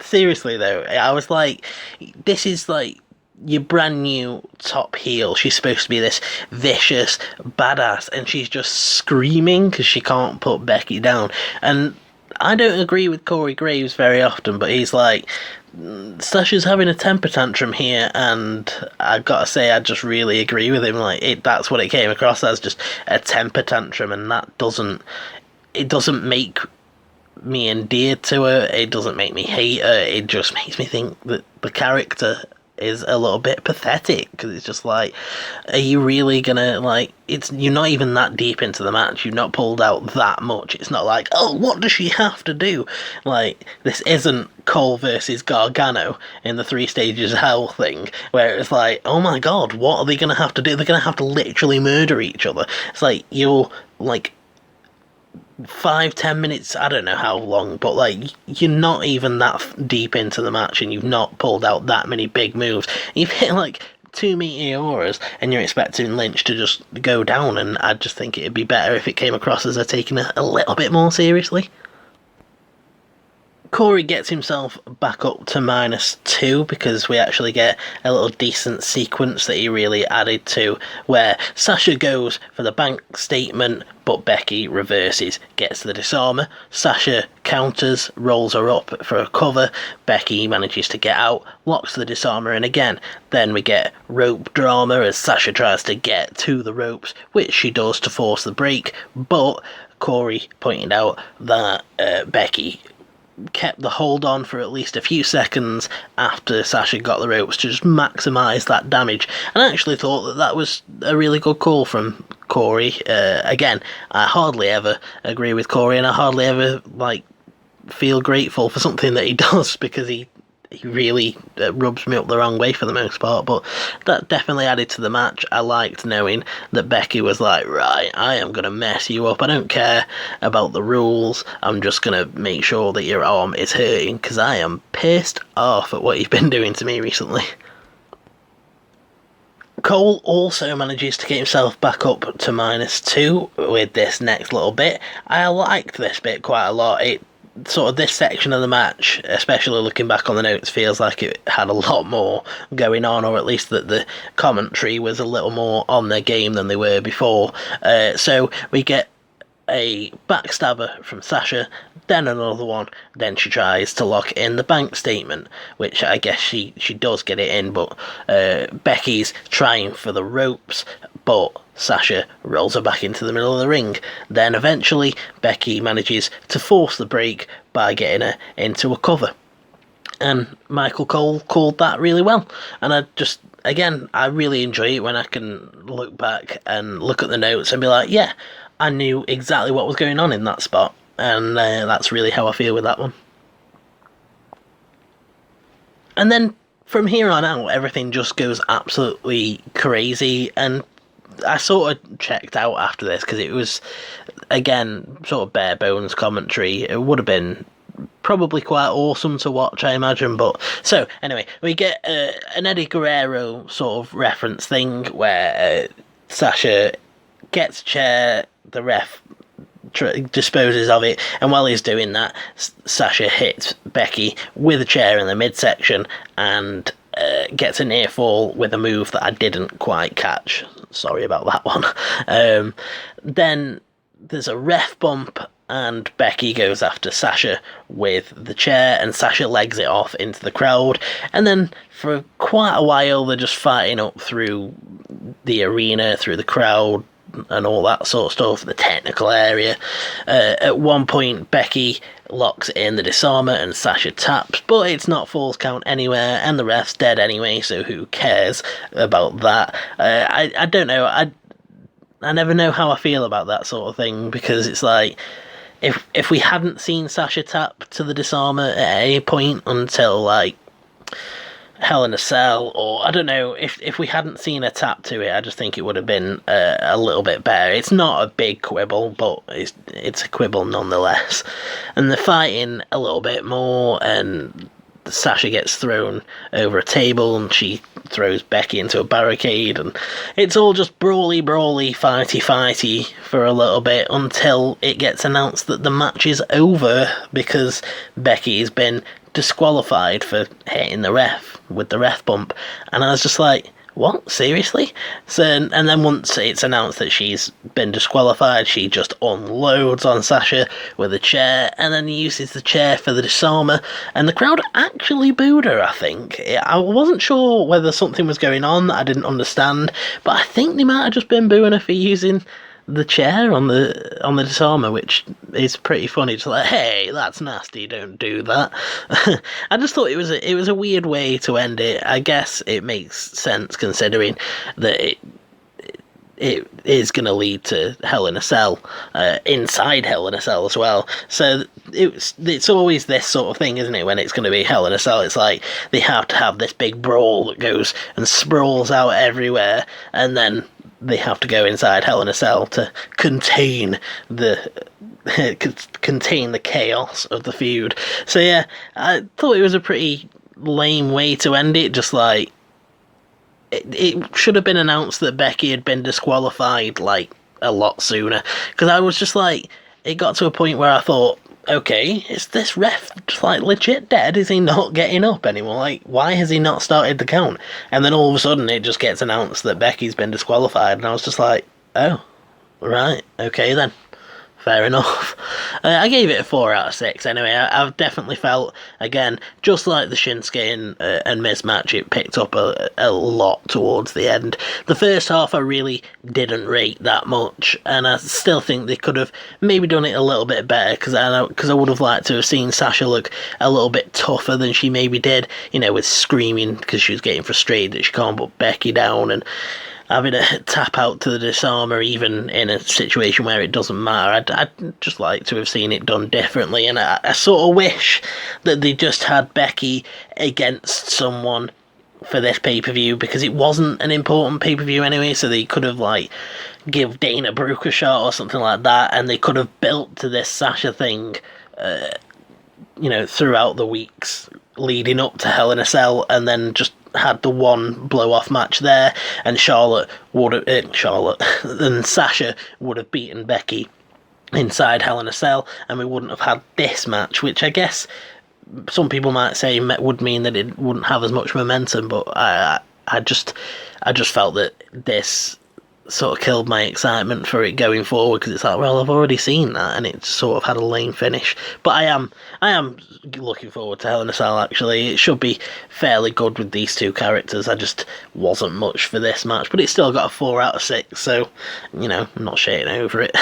Seriously though, I was like, this is like your brand new top heel. She's supposed to be this vicious badass, and she's just screaming because she can't put Becky down. And I don't agree with Corey Graves very often, but he's like, Sasha's having a temper tantrum here, and I've got to say I just really agree with him. Like, that's what it came across as, just a temper tantrum, and that doesn't make me endeared to her. It doesn't make me hate her. It just makes me think that the character is a little bit pathetic, because it's just like, are you really gonna, like, you're not even that deep into the match, you've not pulled out that much. It's not like, what does she have to do? Like, this isn't Cole versus Gargano in the 3 stages of hell thing, where it's like, oh my god, what are they gonna have to do? They're gonna have to literally murder each other. It's like, you're like 5-10 minutes, I don't know how long, but like, you're not even that deep into the match, and you've not pulled out that many big moves. You've hit like 2 Meteoras, and you're expecting Lynch to just go down, and I just think it'd be better if it came across as they're taking it a little bit more seriously. Corey gets himself back up to -2, because we actually get a little decent sequence that he really added to, where Sasha goes for the bank statement, but Becky reverses, gets the disarmer. Sasha counters, rolls her up for a cover. Becky manages to get out, locks the disarmer in again. Then we get rope drama as Sasha tries to get to the ropes, which she does to force the break, but Corey pointed out that Becky kept the hold on for at least a few seconds after Sasha got the ropes to just maximise that damage. And I actually thought that was a really good call from Corey. Again, I hardly ever agree with Corey, and I hardly ever like feel grateful for something that he does, because he really rubs me up the wrong way for the most part. But that definitely added to the match. I liked knowing that Becky was like, right, I am going to mess you up. I don't care about the rules. I'm just going to make sure that your arm is hurting, because I am pissed off at what you've been doing to me recently. Cole also manages to get himself back up to -2 with this next little bit. I liked this bit quite a lot. It sort of this section of the match, especially looking back on the notes, feels like it had a lot more going on, or at least that the commentary was a little more on their game than they were before. So we get a backstabber from Sasha, then another one, then she tries to lock in the bank statement, which I guess she does get it in, but Becky's trying for the ropes, but Sasha rolls her back into the middle of the ring. Then eventually Becky manages to force the break by getting her into a cover. And Michael Cole called that really well. And I really enjoy it when I can look back and look at the notes and be like, yeah, I knew exactly what was going on in that spot. And that's really how I feel with that one. And then from here on out, everything just goes absolutely crazy. And I sort of checked out after this because it was, again, sort of bare bones commentary. It would have been probably quite awesome to watch, I imagine. But so anyway, we get an Eddie Guerrero sort of reference thing where Sasha gets a chair, the ref disposes of it, and while he's doing that, Sasha hits Becky with a chair in the midsection and gets a near fall with a move that I didn't quite catch. Sorry about that one. Then there's a ref bump, and Becky goes after Sasha with the chair, and Sasha legs it off into the crowd. And then for quite a while, they're just fighting up through the arena, through the crowd, and all that sort of stuff, the technical area. At one point, Becky locks in the disarmer and Sasha taps, but it's not falls count anywhere, and the ref's dead anyway, so who cares about that? I don't know. I never know how I feel about that sort of thing, because it's like, if we hadn't seen Sasha tap to the disarmer at any point until, like, Hell in a Cell, or I don't know, if we hadn't seen a tap to it, I just think it would have been a little bit better. It's not a big quibble, but it's a quibble nonetheless. And they're fighting a little bit more, and Sasha gets thrown over a table, and she throws Becky into a barricade, and it's all just brawly, fighty for a little bit until it gets announced that the match is over because Becky's been disqualified for hitting the ref with the ref bump. And I was just like, what? Seriously? So, and then once it's announced that she's been disqualified, she just unloads on Sasha with a chair, and then uses the chair for the disarmer, and the crowd actually booed her, I think. I wasn't sure whether something was going on that I didn't understand, but I think they might have just been booing her for using the chair on the disarmer, which is pretty funny. Just like, hey, that's nasty, don't do that. I just thought it was a weird way to end it. I guess it makes sense considering that it is going to lead to Hell in a Cell, inside Hell in a Cell as well. So it's always this sort of thing, isn't it? When it's going to be Hell in a Cell, it's like they have to have this big brawl that goes and sprawls out everywhere, and then they have to go inside Hell in a Cell to contain the chaos of the feud. So yeah, I thought it was a pretty lame way to end it. Just like, it should have been announced that Becky had been disqualified like a lot sooner, because I was just like, it got to a point where I thought, okay, is this ref just like legit dead? Is he not getting up anymore? Like, why has he not started the count? And then all of a sudden it just gets announced that Becky's been disqualified, and I was just like, oh, right, okay then. Fair enough. I gave it a 4 out of 6 anyway. I've definitely felt, again, just like the Shinsuke and Miz match, it picked up a lot towards the end. The first half I really didn't rate that much, and I still think they could have maybe done it a little bit better, because I would have liked to have seen Sasha look a little bit tougher than she maybe did, with screaming because she was getting frustrated that she can't put Becky down, and having a tap out to the disarmer even in a situation where it doesn't matter. I'd just like to have seen it done differently, and I sort of wish that they just had Becky against someone for this pay-per-view, because it wasn't an important pay-per-view anyway, so they could have give Dana Brooke a shot or something like that, and they could have built to this Sasha thing throughout the weeks leading up to Hell in a Cell, and then just had the one blow-off match there, and Sasha would have beaten Becky inside Hell in a Cell, and we wouldn't have had this match, which I guess some people might say would mean that it wouldn't have as much momentum, but I just felt that this sort of killed my excitement for it going forward, because it's like, well, I've already seen that, and it sort of had a lame finish. But I am looking forward to Hell in a Cell, actually. It should be fairly good with these two characters. I just wasn't much for this match, but it's still got a 4 out of 6, so, you know, I'm not shitting over it.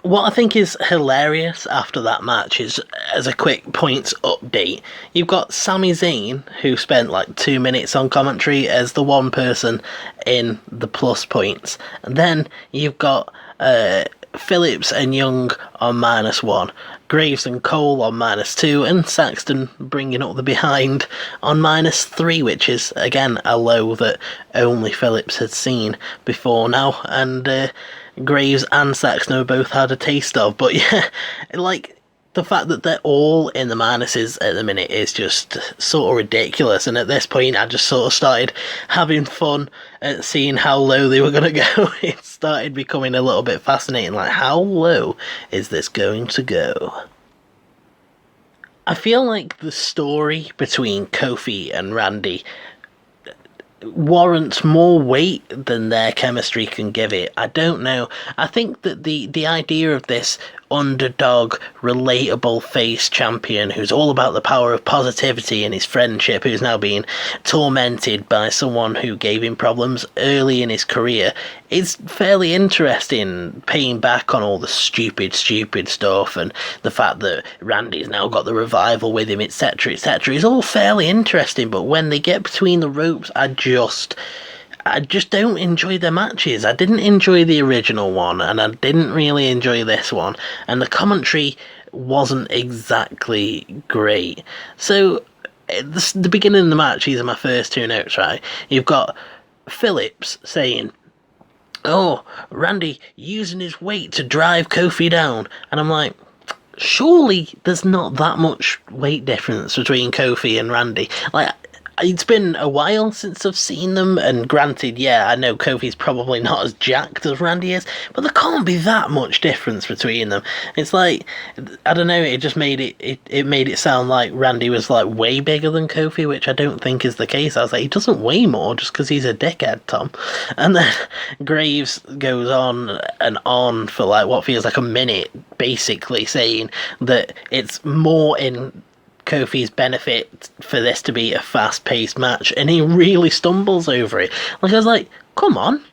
What I think is hilarious after that match is, as a quick points update, you've got Sami Zayn, who spent like 2 minutes on commentary as the one person in the plus points. And then you've got Phillips and Young on -1, Graves and Cole on -2, and Saxton bringing up the behind on -3, which is, again, a low that only Phillips had seen before now. And Graves and Saxton have both had a taste of. But yeah, like, the fact that they're all in the minuses at the minute is just sort of ridiculous. And at this point, I just sort of started having fun at seeing how low they were going to go. It started becoming a little bit fascinating. Like, how low is this going to go? I feel like the story between Kofi and Randy warrants more weight than their chemistry can give it. I don't know. I think that the idea of this underdog, relatable face champion who's all about the power of positivity and his friendship, who's now being tormented by someone who gave him problems early in his career, is fairly interesting, paying back on all the stupid stuff, and the fact that Randy's now got the revival with him, etc., etc., is all fairly interesting. But when they get between the ropes, I just don't enjoy the matches. I didn't enjoy the original one, and I didn't really enjoy this one, and the commentary wasn't exactly great. So, the beginning of the match, these are my first 2 notes, right? You've got Phillips saying, "Oh, Randy using his weight to drive Kofi down," and I'm like, surely there's not that much weight difference between Kofi and Randy. Like, it's been a while since I've seen them, and granted, yeah, I know Kofi's probably not as jacked as Randy is, but there can't be that much difference between them. It's like, I don't know, it just made it made it sound like Randy was like way bigger than Kofi, which I don't think is the case. I was like, he doesn't weigh more just because he's a dickhead, Tom. And then Graves goes on and on for like what feels like a minute, basically saying that it's more in Kofi's benefit for this to be a fast-paced match, and he really stumbles over it. Like, I was like, come on.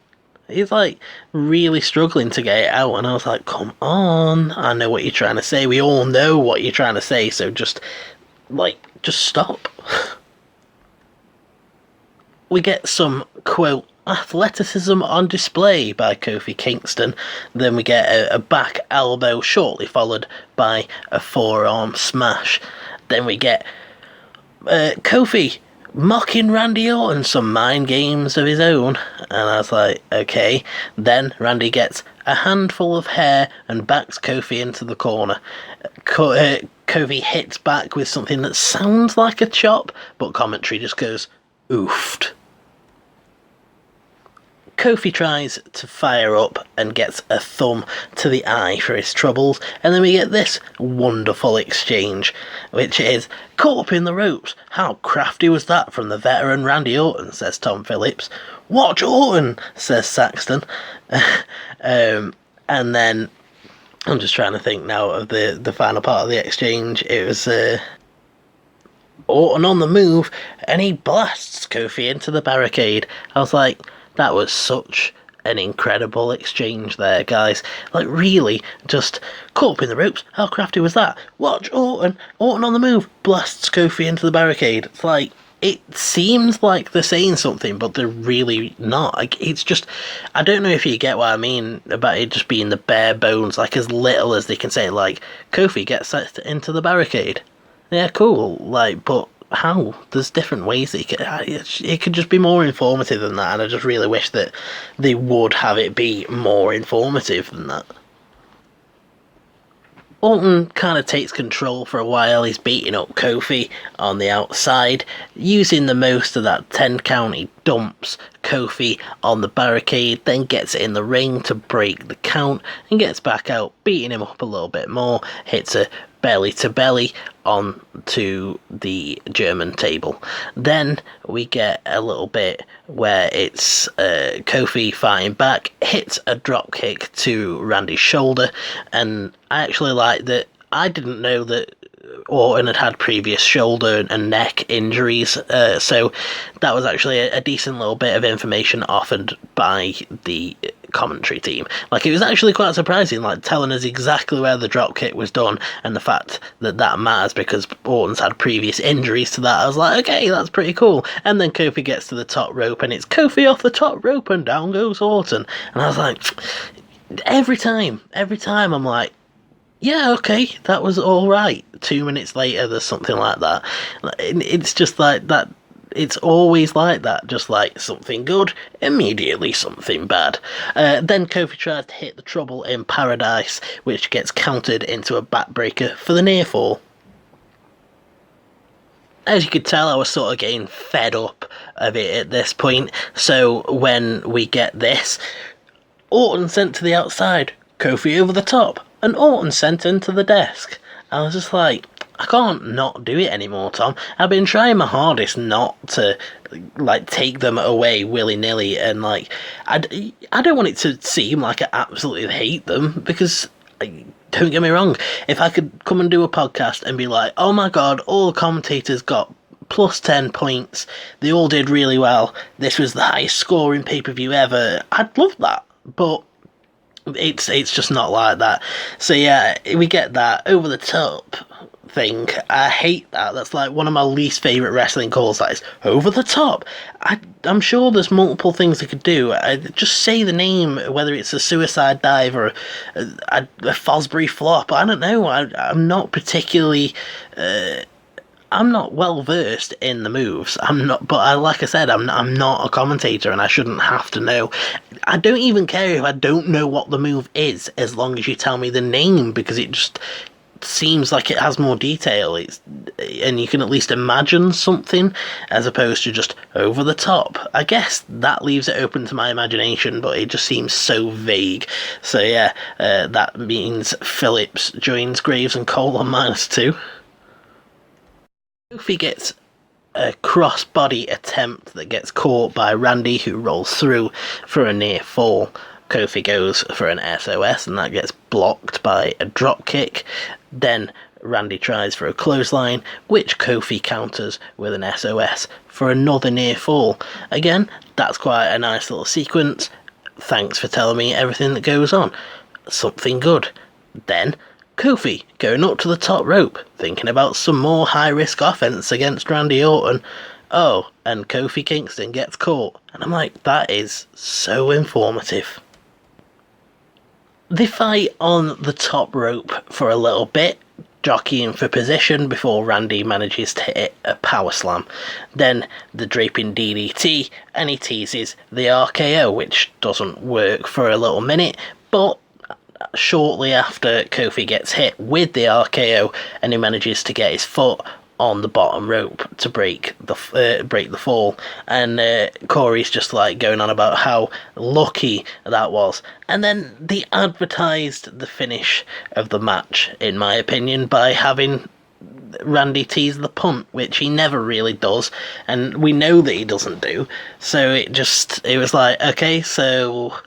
He's like really struggling to get it out, and I was like, come on, I know what you're trying to say. We all know what you're trying to say, so just stop. We get some, quote, athleticism on display by Kofi Kingston. Then we get a back elbow shortly followed by a forearm smash. Then we get Kofi mocking Randy Orton, some mind games of his own. And I was like, okay. Then Randy gets a handful of hair and backs Kofi into the corner. Kofi hits back with something that sounds like a chop, but commentary just goes, oofed. Kofi tries to fire up and gets a thumb to the eye for his troubles, and then we get this wonderful exchange, which is, caught up in the ropes. How crafty was that from the veteran Randy Orton, says Tom Phillips. Watch Orton, says Saxton. And then, I'm just trying to think now of the final part of the exchange. It was Orton on the move, and he blasts Kofi into the barricade. I was like, that was such an incredible exchange there, guys. Like, really, just caught up in the ropes. How crafty was that? Watch Orton. Orton on the move. Blasts Kofi into the barricade. It's like, it seems like they're saying something, but they're really not. Like, it's just, I don't know if you get what I mean about it just being the bare bones, like, as little as they can say, like, Kofi gets set into the barricade. Yeah, cool. Like, but how? There's different ways that it could just be more informative than that, and I just really wish that they would have it be more informative than that. Orton kind of takes control for a while. He's beating up Kofi on the outside, using the most of that 10 count he dumps Kofi on the barricade, then gets in the ring to break the count and gets back out, beating him up a little bit more, hits a belly to belly onto the German table. Then we get a little bit where it's Kofi fighting back, hits a drop kick to Randy's shoulder, and I actually like that. I didn't know that Orton had previous shoulder and neck injuries, so that was actually a decent little bit of information offered by the commentary team. Like, it was actually quite surprising, like, telling us exactly where the dropkick was done, and the fact that that matters because Orton's had previous injuries to that. I was like, okay, that's pretty cool. And then Kofi gets to the top rope, and it's Kofi off the top rope, and down goes Orton. And I was like, every time, I'm like, yeah, okay, that was all right. 2 minutes later, there's something like that. It's just like that. It's always like that. Just like something good, immediately something bad. Then Kofi tries to hit the Trouble in Paradise, which gets countered into a backbreaker for the near fall. As you could tell, I was sort of getting fed up of it at this point. So when we get this, Orton sent to the outside, Kofi over the top, and Orton sent into the desk. I was just like, I can't not do it anymore, Tom. I've been trying my hardest not to, like, take them away willy-nilly, and, like, I don't want it to seem like I absolutely hate them, because, don't get me wrong, if I could come and do a podcast and be like, oh my god, all the commentators got plus 10 points, they all did really well, this was the highest scoring pay-per-view ever, I'd love that, but it's just not like that. So yeah, we get that over the top thing. I hate that. That's like one of my least favourite wrestling calls. That is over the top. I'm sure there's multiple things I could do. Just say the name, whether it's a suicide dive or a Fosbury flop. I don't know. I'm not particularly. I'm not well versed in the moves. I'm not, but like I said, I'm not a commentator, and I shouldn't have to know. I don't even care if I don't know what the move is, as long as you tell me the name, because it just seems like it has more detail. And you can at least imagine something, as opposed to just over the top. I guess that leaves it open to my imagination, but it just seems so vague. So yeah, that means Phillips joins Graves and Cole on -2. Kofi gets a crossbody attempt that gets caught by Randy, who rolls through for a near fall. Kofi goes for an SOS, and that gets blocked by a drop kick. Then Randy tries for a clothesline, which Kofi counters with an SOS for another near fall. Again, that's quite a nice little sequence. Thanks for telling me everything that goes on. Something good. Then Kofi going up to the top rope, thinking about some more high-risk offense against Randy Orton. Oh, and Kofi Kingston gets caught. And I'm like, that is so informative. They fight on the top rope for a little bit, jockeying for position before Randy manages to hit a power slam. Then the draping DDT, and he teases the RKO, which doesn't work for a little minute, but shortly after Kofi gets hit with the RKO, and he manages to get his foot on the bottom rope to break the fall, and Corey's just like going on about how lucky that was, and then they advertised the finish of the match, in my opinion, by having Randy tease the punt, which he never really does, and we know that he doesn't do. So it was like, okay, so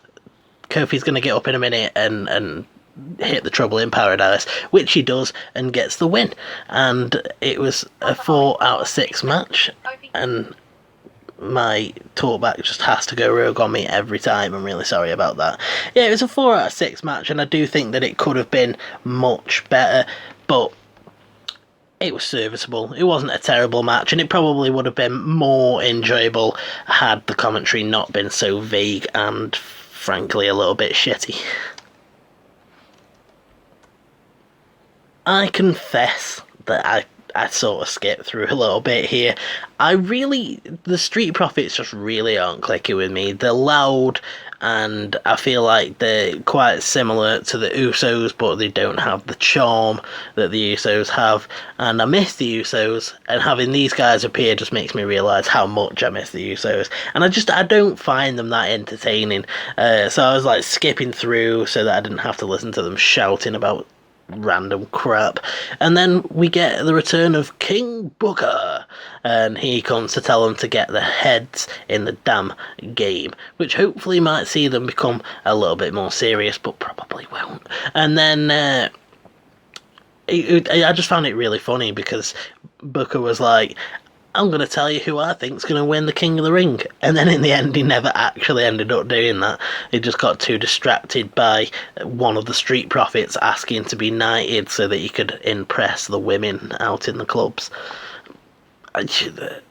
Kofi's going to get up in a minute and hit the Trouble in Paradise, which he does and gets the win. And it was a 4 out of 6 match, and my talkback just has to go rogue on me every time. I'm really sorry about that. Yeah, it was a 4 out of 6 match, and I do think that it could have been much better, but it was serviceable. It wasn't a terrible match, and it probably would have been more enjoyable had the commentary not been so vague and frankly a little bit shitty. I confess that I sort of skipped through a little bit here. The Street Profits just really aren't clicking with me. They're loud, and I feel like they're quite similar to the Usos, but they don't have the charm that the Usos have. And I miss the Usos, and having these guys appear just makes me realise how much I miss the Usos. And I don't find them that entertaining. So I was like skipping through so that I didn't have to listen to them shouting about random crap. And then we get the return of King Booker, and he comes to tell them to get their heads in the damn game, which hopefully might see them become a little bit more serious, but probably won't. And then I just found it really funny because Booker was like, I'm going to tell you who I think's going to win the King of the Ring. And then in the end, he never actually ended up doing that. He just got too distracted by one of the Street Profits asking to be knighted so that he could impress the women out in the clubs.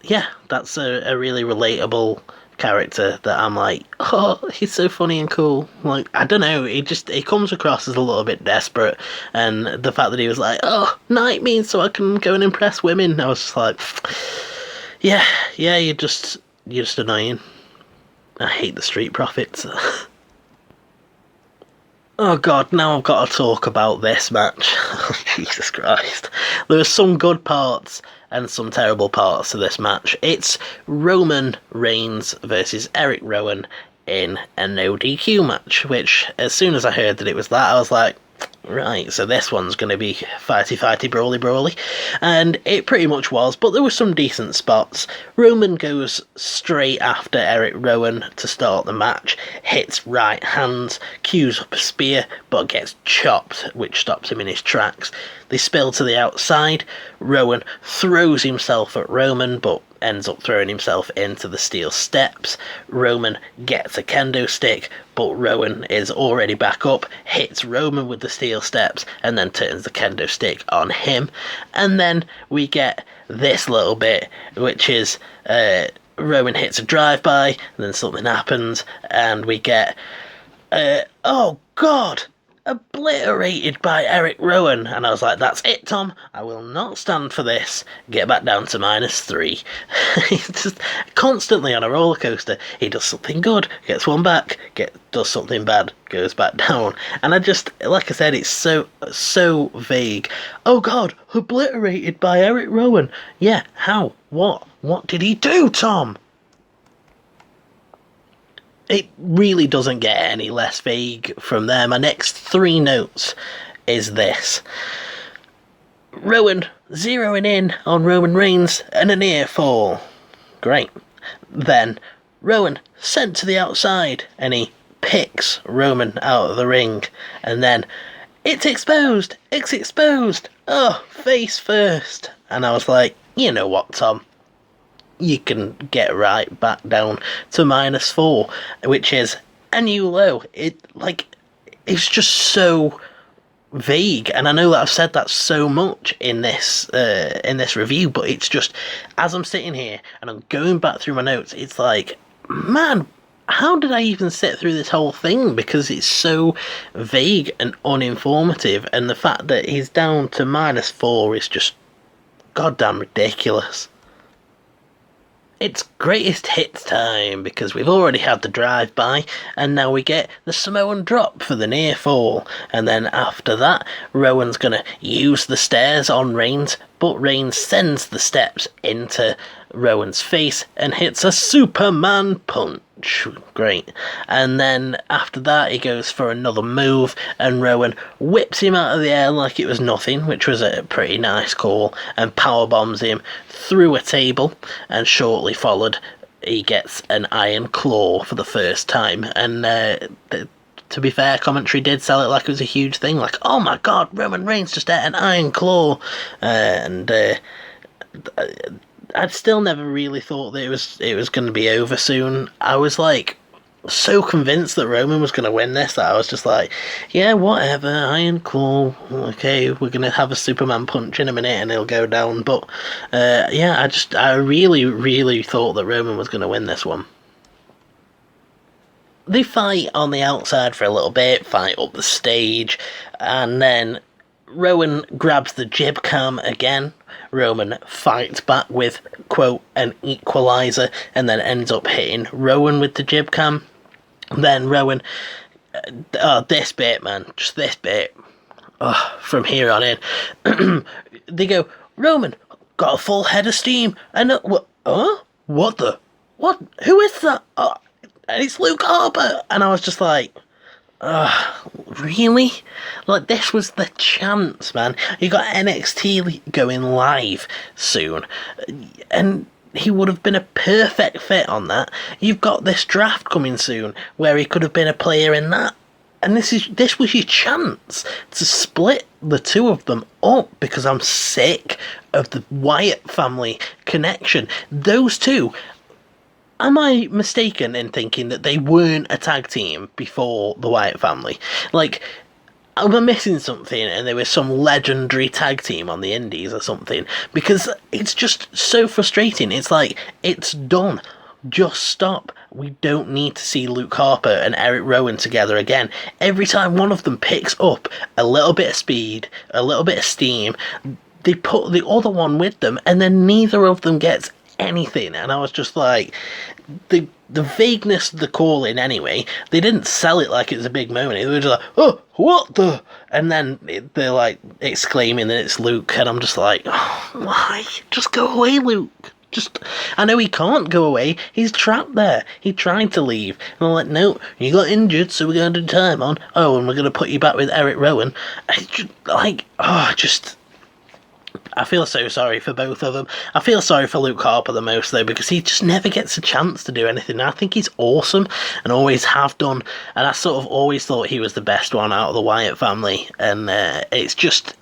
Yeah, that's a really relatable character that I'm like, oh, he's so funny and cool. Like, I don't know, he comes across as a little bit desperate, and the fact that he was like, oh, knight me so I can go and impress women, I was just like, yeah, you're just annoying. I hate the Street Profits. Oh god, now I've got to talk about this match. Jesus Christ. There are some good parts and some terrible parts to this match. It's Roman Reigns versus Eric Rowan in a no DQ match, which as soon as I heard that it was that, I was like, right, so this one's going to be fighty, brawly. And it pretty much was, but there were some decent spots. Roman goes straight after Eric Rowan to start the match, hits right hands, cues up a spear, but gets chopped, which stops him in his tracks. They spill to the outside. Rowan throws himself at Roman, but ends up throwing himself into the steel steps. Roman gets a kendo stick, but Rowan is already back up, hits Roman with the steel steps, and then turns the kendo stick on him. And then we get this little bit, which is Rowan hits a drive-by, and then something happens, and we get oh god, obliterated by Eric Rowan. And I was like, that's it, Tom, I will not stand for this. Get back down to -3. He's just constantly on a roller coaster. He does something good, gets one back, does something bad, goes back down. And I just, like I said, it's so vague. Oh god, obliterated by Eric Rowan. Yeah, how? What did he do, Tom? It really doesn't get any less vague from there. My next 3 notes is this. Rowan zeroing in on Roman Reigns and a near fall. Great. Then Rowan sent to the outside and he picks Roman out of the ring. And then it's exposed. Oh, face first. And I was like, you know what, Tom? You can get right back down to -4, which is a new low. It's just so vague, and I know that I've said that so much in this review, but it's just, as I'm sitting here and I'm going back through my notes, it's like, man, how did I even sit through this whole thing? Because it's so vague and uninformative, and the fact that he's down to -4 is just goddamn ridiculous. It's greatest hits time, because we've already had the drive-by, and now we get the Samoan drop for the near fall. And then after that, Rowan's going to use the stairs on Reigns, but Reigns sends the steps into Rowan's face and hits a Superman punch. Great. And then after that, he goes for another move, and Rowan whips him out of the air like it was nothing, which was a pretty nice call, and powerbombs him through a table, and shortly followed, he gets an iron claw for the first time. And to be fair, commentary did sell it like it was a huge thing, like, oh my god, Roman Reigns just ate an iron claw. I'd still never really thought that it was going to be over soon. I was like so convinced that Roman was going to win this that I was just like, yeah, whatever, iron claw, okay, we're going to have a Superman punch in a minute and he'll go down. But yeah, I really thought that Roman was going to win this one. They fight on the outside for a little bit, fight up the stage, and then Rowan grabs the jib cam again. Roman fights back with, quote, an equalizer, and then ends up hitting Rowan with the jib cam. Then Rowan, this bit, man, just this bit, from here on in, they go, Roman, got a full head of steam, and what the, what, who is that? And it's Luke Harper, and I was just like, really? Like, this was the chance, man. You got NXT going live soon, and he would have been a perfect fit on that. You've got this draft coming soon where he could have been a player in that. And this was your chance to split the two of them up, because I'm sick of the Wyatt family connection. Those two, am I mistaken in thinking that they weren't a tag team before the Wyatt family? Like, am I missing something and there was some legendary tag team on the indies or something? Because it's just so frustrating. It's like, it's done. Just stop. We don't need to see Luke Harper and Eric Rowan together again. Every time one of them picks up a little bit of speed, a little bit of steam, they put the other one with them, and then neither of them gets anything. And I was just like, the vagueness of the calling anyway, they didn't sell it like it was a big moment. They were just like, oh, what the? And then they're like exclaiming that it's Luke, and I'm just like, oh, why? Just go away, Luke. I know he can't go away. He's trapped there. He tried to leave. And I'm like, no, you got injured, so we're going to do time on. Oh, and we're going to put you back with Eric Rowan. I feel so sorry for both of them. I feel sorry for Luke Harper the most, though, because he just never gets a chance to do anything. I think he's awesome, and always have done, and I sort of always thought he was the best one out of the Wyatt family, and it's just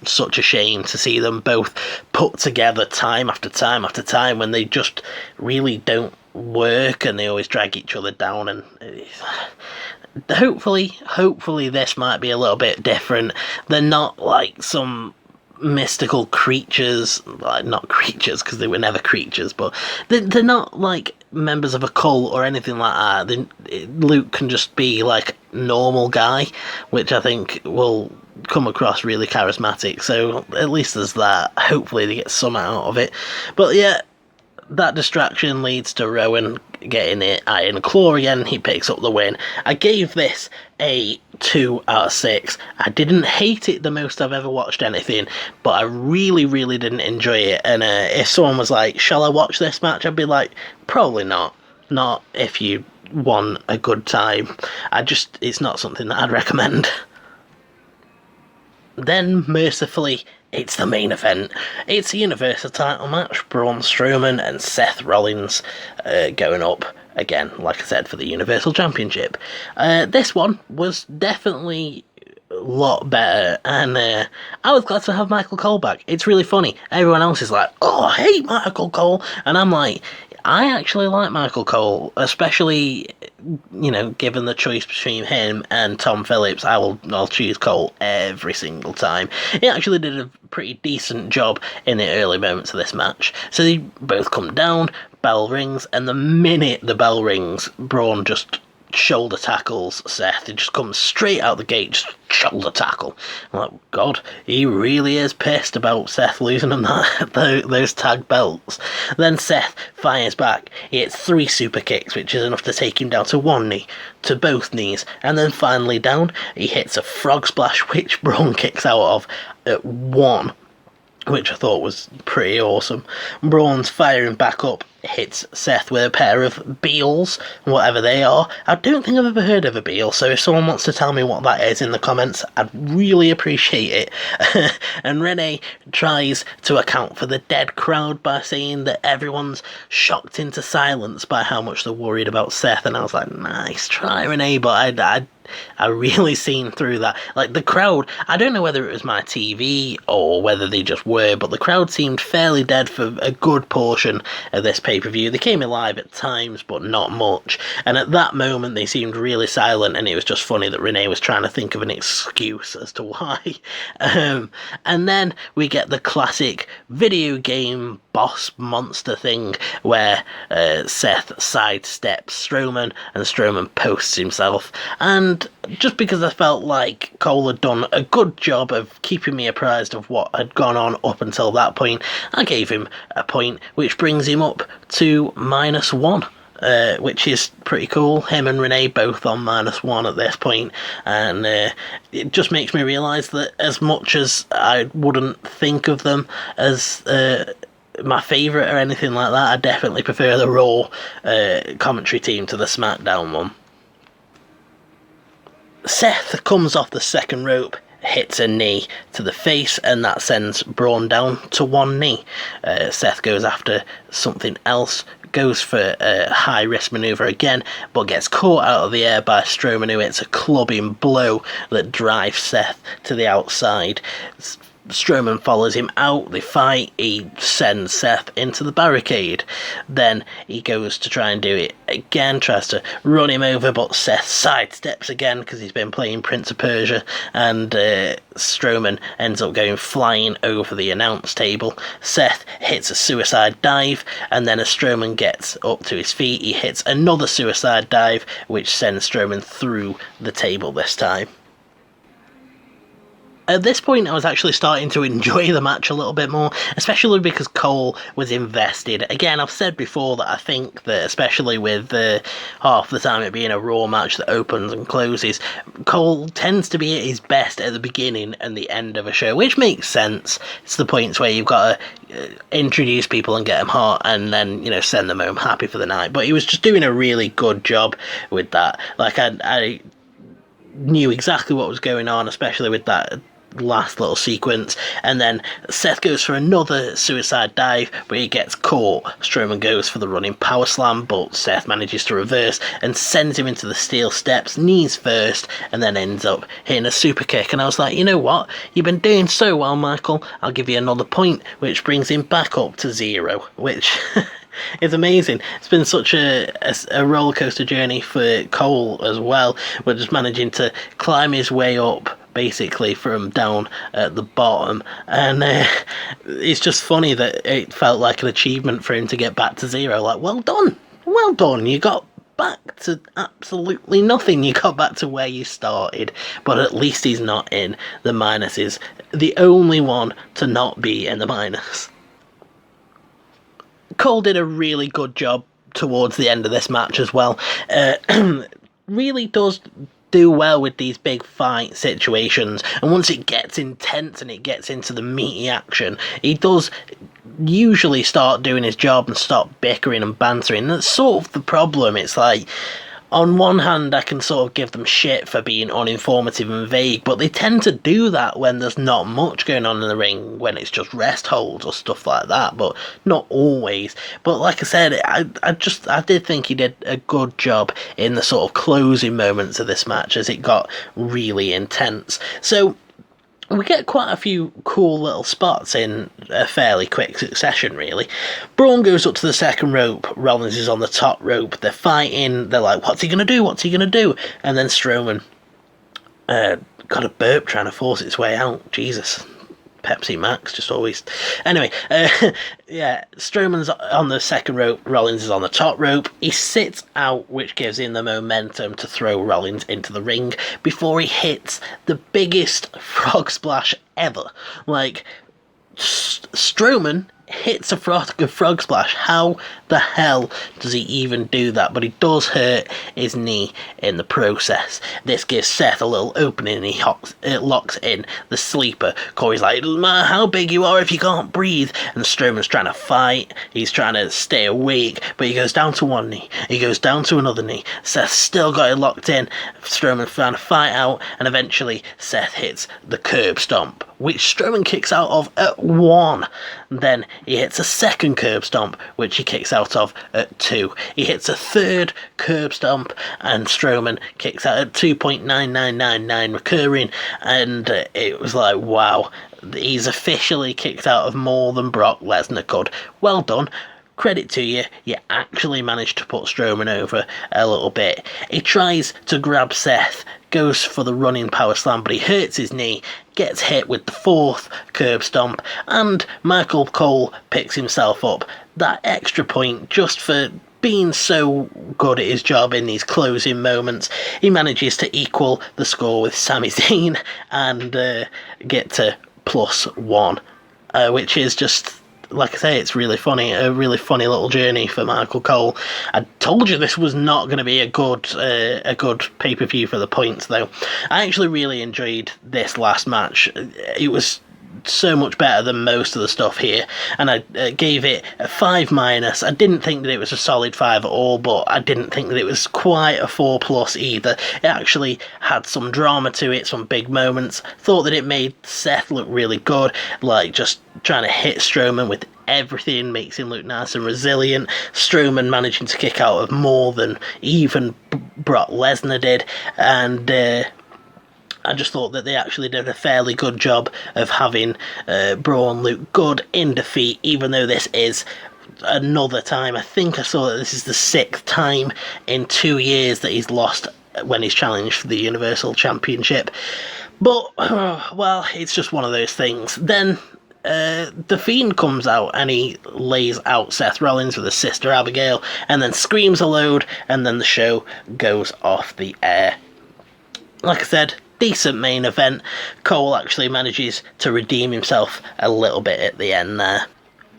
such a shame to see them both put together time after time after time when they just really don't work, and they always drag each other down, and hopefully this might be a little bit different. They're not like some mystical creatures, like, not creatures because they were never creatures, but they're not like members of a cult or anything like that. Luke can just be like normal guy, which I think will come across really charismatic, so at least there's that. Hopefully they get some out of it. But yeah, that distraction leads to Rowan getting it Iron Claw again. He picks up the win. I gave this a 2 out of 6. I didn't hate it the most I've ever watched anything, but I really, really didn't enjoy it. And if someone was like, shall I watch this match? I'd be like, probably not. Not if you want a good time. It's not something that I'd recommend. Then, mercifully, it's the main event. It's a Universal title match. Braun Strowman and Seth Rollins going up again, like I said, for the Universal Championship. This one was definitely a lot better, and I was glad to have Michael Cole back. It's really funny. Everyone else is like, oh, I hate Michael Cole, and I'm like, I actually like Michael Cole, especially, given the choice between him and Tom Phillips. I'll choose Cole every single time. He actually did a pretty decent job in the early moments of this match. So they both come down, bell rings, and the minute the bell rings, Braun just shoulder tackles Seth. He just comes straight out the gate, just shoulder tackle. I'm like, God, he really is pissed about Seth losing him those tag belts. Then Seth fires back. He hits 3 super kicks, which is enough to take him down to one knee, to both knees, and then finally down. He hits a frog splash, which Braun kicks out of at 1, which I thought was pretty awesome. Braun's firing back up, hits Seth with a pair of Beals, whatever they are. I don't think I've ever heard of a Beal, so if someone wants to tell me what that is in the comments, I'd really appreciate it. And Renee tries to account for the dead crowd by saying that everyone's shocked into silence by how much they're worried about Seth, and I was like, nice try, Renee, but I really seen through that. Like, the crowd, I don't know whether it was my TV or whether they just were, but the crowd seemed fairly dead for a good portion of this pay-per-view. They came alive at times, but not much. And at that moment, they seemed really silent, and it was just funny that Renee was trying to think of an excuse as to why. And then we get the classic video game boss monster thing where Seth sidesteps Strowman and Strowman posts himself, and just because I felt like Cole had done a good job of keeping me apprised of what had gone on up until that point, I gave him a point, which brings him up to -1. Which is pretty cool. Him and Renee both on -1 at this point, and it just makes me realise that as much as I wouldn't think of them as my favourite or anything like that, I definitely prefer the Raw commentary team to the SmackDown one. Seth comes off the second rope, hits a knee to the face, and that sends Braun down to one knee. Seth goes after something else, goes for a high-risk manoeuvre again, but gets caught out of the air by Strowman, who hits a clubbing blow that drives Seth to the outside. Strowman follows him out, they fight, he sends Seth into the barricade. Then he goes to try and do it again, tries to run him over, but Seth sidesteps again because he's been playing Prince of Persia, and Strowman ends up going flying over the announce table. Seth hits a suicide dive, and then as Strowman gets up to his feet, he hits another suicide dive, which sends Strowman through the table this time. At this point, I was actually starting to enjoy the match a little bit more, especially because Cole was invested. Again, I've said before that I think that, especially with half the time it being a Raw match that opens and closes, Cole tends to be at his best at the beginning and the end of a show, which makes sense. It's the points where you've got to introduce people and get them hot, and then, you know, send them home happy for the night. But he was just doing a really good job with that. Like, I knew exactly what was going on, especially with that last little sequence, and then Seth goes for another suicide dive, but he gets caught. Strowman goes for the running power slam, but Seth manages to reverse and sends him into the steel steps, knees first, and then ends up hitting a super kick. And I was like, you know what, you've been doing so well, Michael, I'll give you another point, which brings him back up to 0, which it's amazing. It's been such a roller coaster journey for Cole as well. We're just managing to climb his way up basically from down at the bottom, and it's just funny that it felt like an achievement for him to get back to 0. Like, well done, you got back to absolutely nothing, you got back to where you started. But at least he's not in the minuses, the only one to not be in the minus. Cole did a really good job towards the end of this match as well. Really does do well with these big fight situations, and once it gets intense and it gets into the meaty action, he does usually start doing his job and stop bickering and bantering. That's sort of the problem. It's like, on one hand, I can sort of give them shit for being uninformative and vague, but they tend to do that when there's not much going on in the ring, when it's just rest holds or stuff like that, but not always. But like I said, I did think he did a good job in the sort of closing moments of this match as it got really intense. So we get quite a few cool little spots in a fairly quick succession, really. Braun goes up to the second rope, Rollins is on the top rope, they're fighting, they're like, what's he going to do? And then Strowman got a burp trying to force its way out. Jesus. Pepsi Max, just always. Anyway, yeah, Strowman's on the second rope, Rollins is on the top rope. He sits out, which gives him the momentum to throw Rollins into the ring before he hits the biggest frog splash ever. Like, Strowman hits a frog splash. How the hell does he even do that? But he does hurt his knee in the process. This gives Seth a little opening, and he locks in the sleeper. Corey's like, doesn't matter how big you are if you can't breathe. And Strowman's trying to fight. He's trying to stay awake, but he goes down to one knee. He goes down to another knee. Seth's still got it locked in. Strowman's trying to fight out, and eventually Seth hits the curb stomp, which Strowman kicks out of at 1. Then he hits a second curb stomp, which he kicks out of at 2. He hits a third curb stomp, and Strowman kicks out at 2.9999 recurring, and it was like, wow, he's officially kicked out of more than Brock Lesnar could. Well done. credit to you, you actually managed to put Strowman over a little bit. He tries to grab Seth, goes for the running power slam, but he hurts his knee, gets hit with the 4th curb stomp, and Michael Cole picks himself up. That extra point just for being so good at his job in these closing moments. He manages to equal the score with Sami Zayn and get to +1, which is just, like I say, it's really funny, a really funny little journey for Michael Cole. I told you this was not going to be a good pay-per-view for the points, though. I actually really enjoyed this last match. It was so much better than most of the stuff here, and I gave it a 5-. I didn't think that it was a solid 5 at all, but I didn't think that it was quite a 4+ either. It actually had some drama to it, some big moments. Thought that it made Seth look really good, like just trying to hit Strowman with everything, makes him look nice and resilient. Strowman managing to kick out of more than even Brock Lesnar did, and I just thought that they actually did a fairly good job of having Braun look good in defeat, even though this is another time. I think I saw that this is the 6th time in 2 years that he's lost when he's challenged for the Universal Championship. But, well, it's just one of those things. Then The Fiend comes out and he lays out Seth Rollins with his sister Abigail, and then screams a load, and then the show goes off the air. Like I said, decent main event. Cole actually manages to redeem himself a little bit at the end there.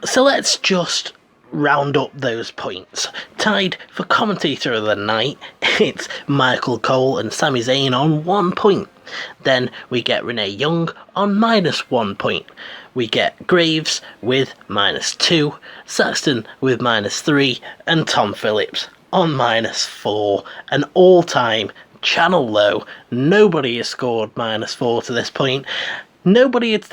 So let's just round up those points. Tied for commentator of the night, it's Michael Cole and Sami Zayn on 1 point. Then we get Renee Young on -1 point. We get Graves with -2, Saxton with -3, and Tom Phillips on -4. An all-time channel low. Nobody has scored -4 to this point. Nobody had,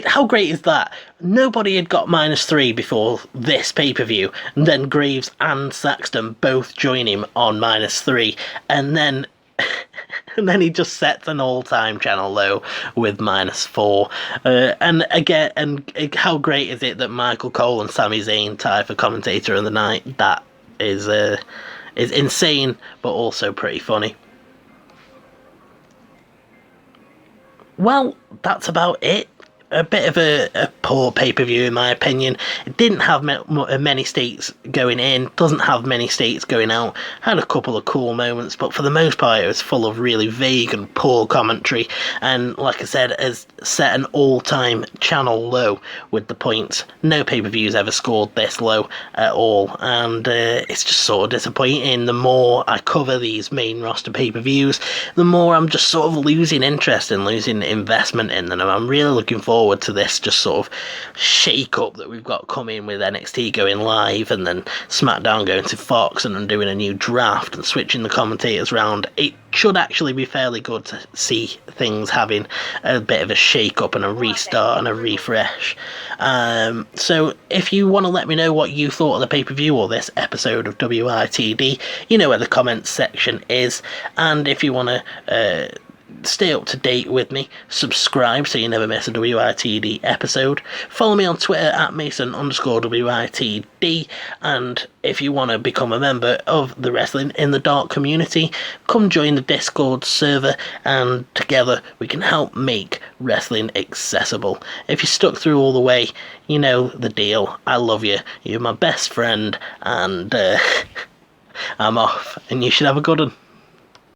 how great is that? Nobody had got -3 before this pay-per-view, and then Graves and Saxton both join him on -3, and then and then he just sets an all-time channel low with -4. And again, how great is it that Michael Cole and Sami Zayn tie for commentator of the night? That is insane, but also pretty funny. Well, that's about it. A bit of a poor pay-per-view in my opinion. It didn't have many states going in, doesn't have many states going out. Had a couple of cool moments, but for the most part it was full of really vague and poor commentary, and like I said, has set an all-time channel low with the points. No pay-per-views ever scored this low at all, and it's just sort of disappointing. The more I cover these main roster pay-per-views, the more I'm just sort of losing interest and losing investment in them. I'm really looking forward to this just sort of shake up that we've got coming, with NXT going live and then SmackDown going to Fox and then doing a new draft and switching the commentators round. It should actually be fairly good to see things having a bit of a shake up and a restart and a refresh. So if you want to let me know what you thought of the pay-per-view or this episode of WITD, you know where the comments section is, and if you want to stay up to date with me, subscribe so you never miss a WITD episode. Follow me on Twitter at Mason_WITD, and if you want to become a member of the Wrestling in the Dark community, come join the Discord server, and together we can help make wrestling accessible. If you stuck through all the way, you know the deal. I love you. You're my best friend, and I'm off, and you should have a good one.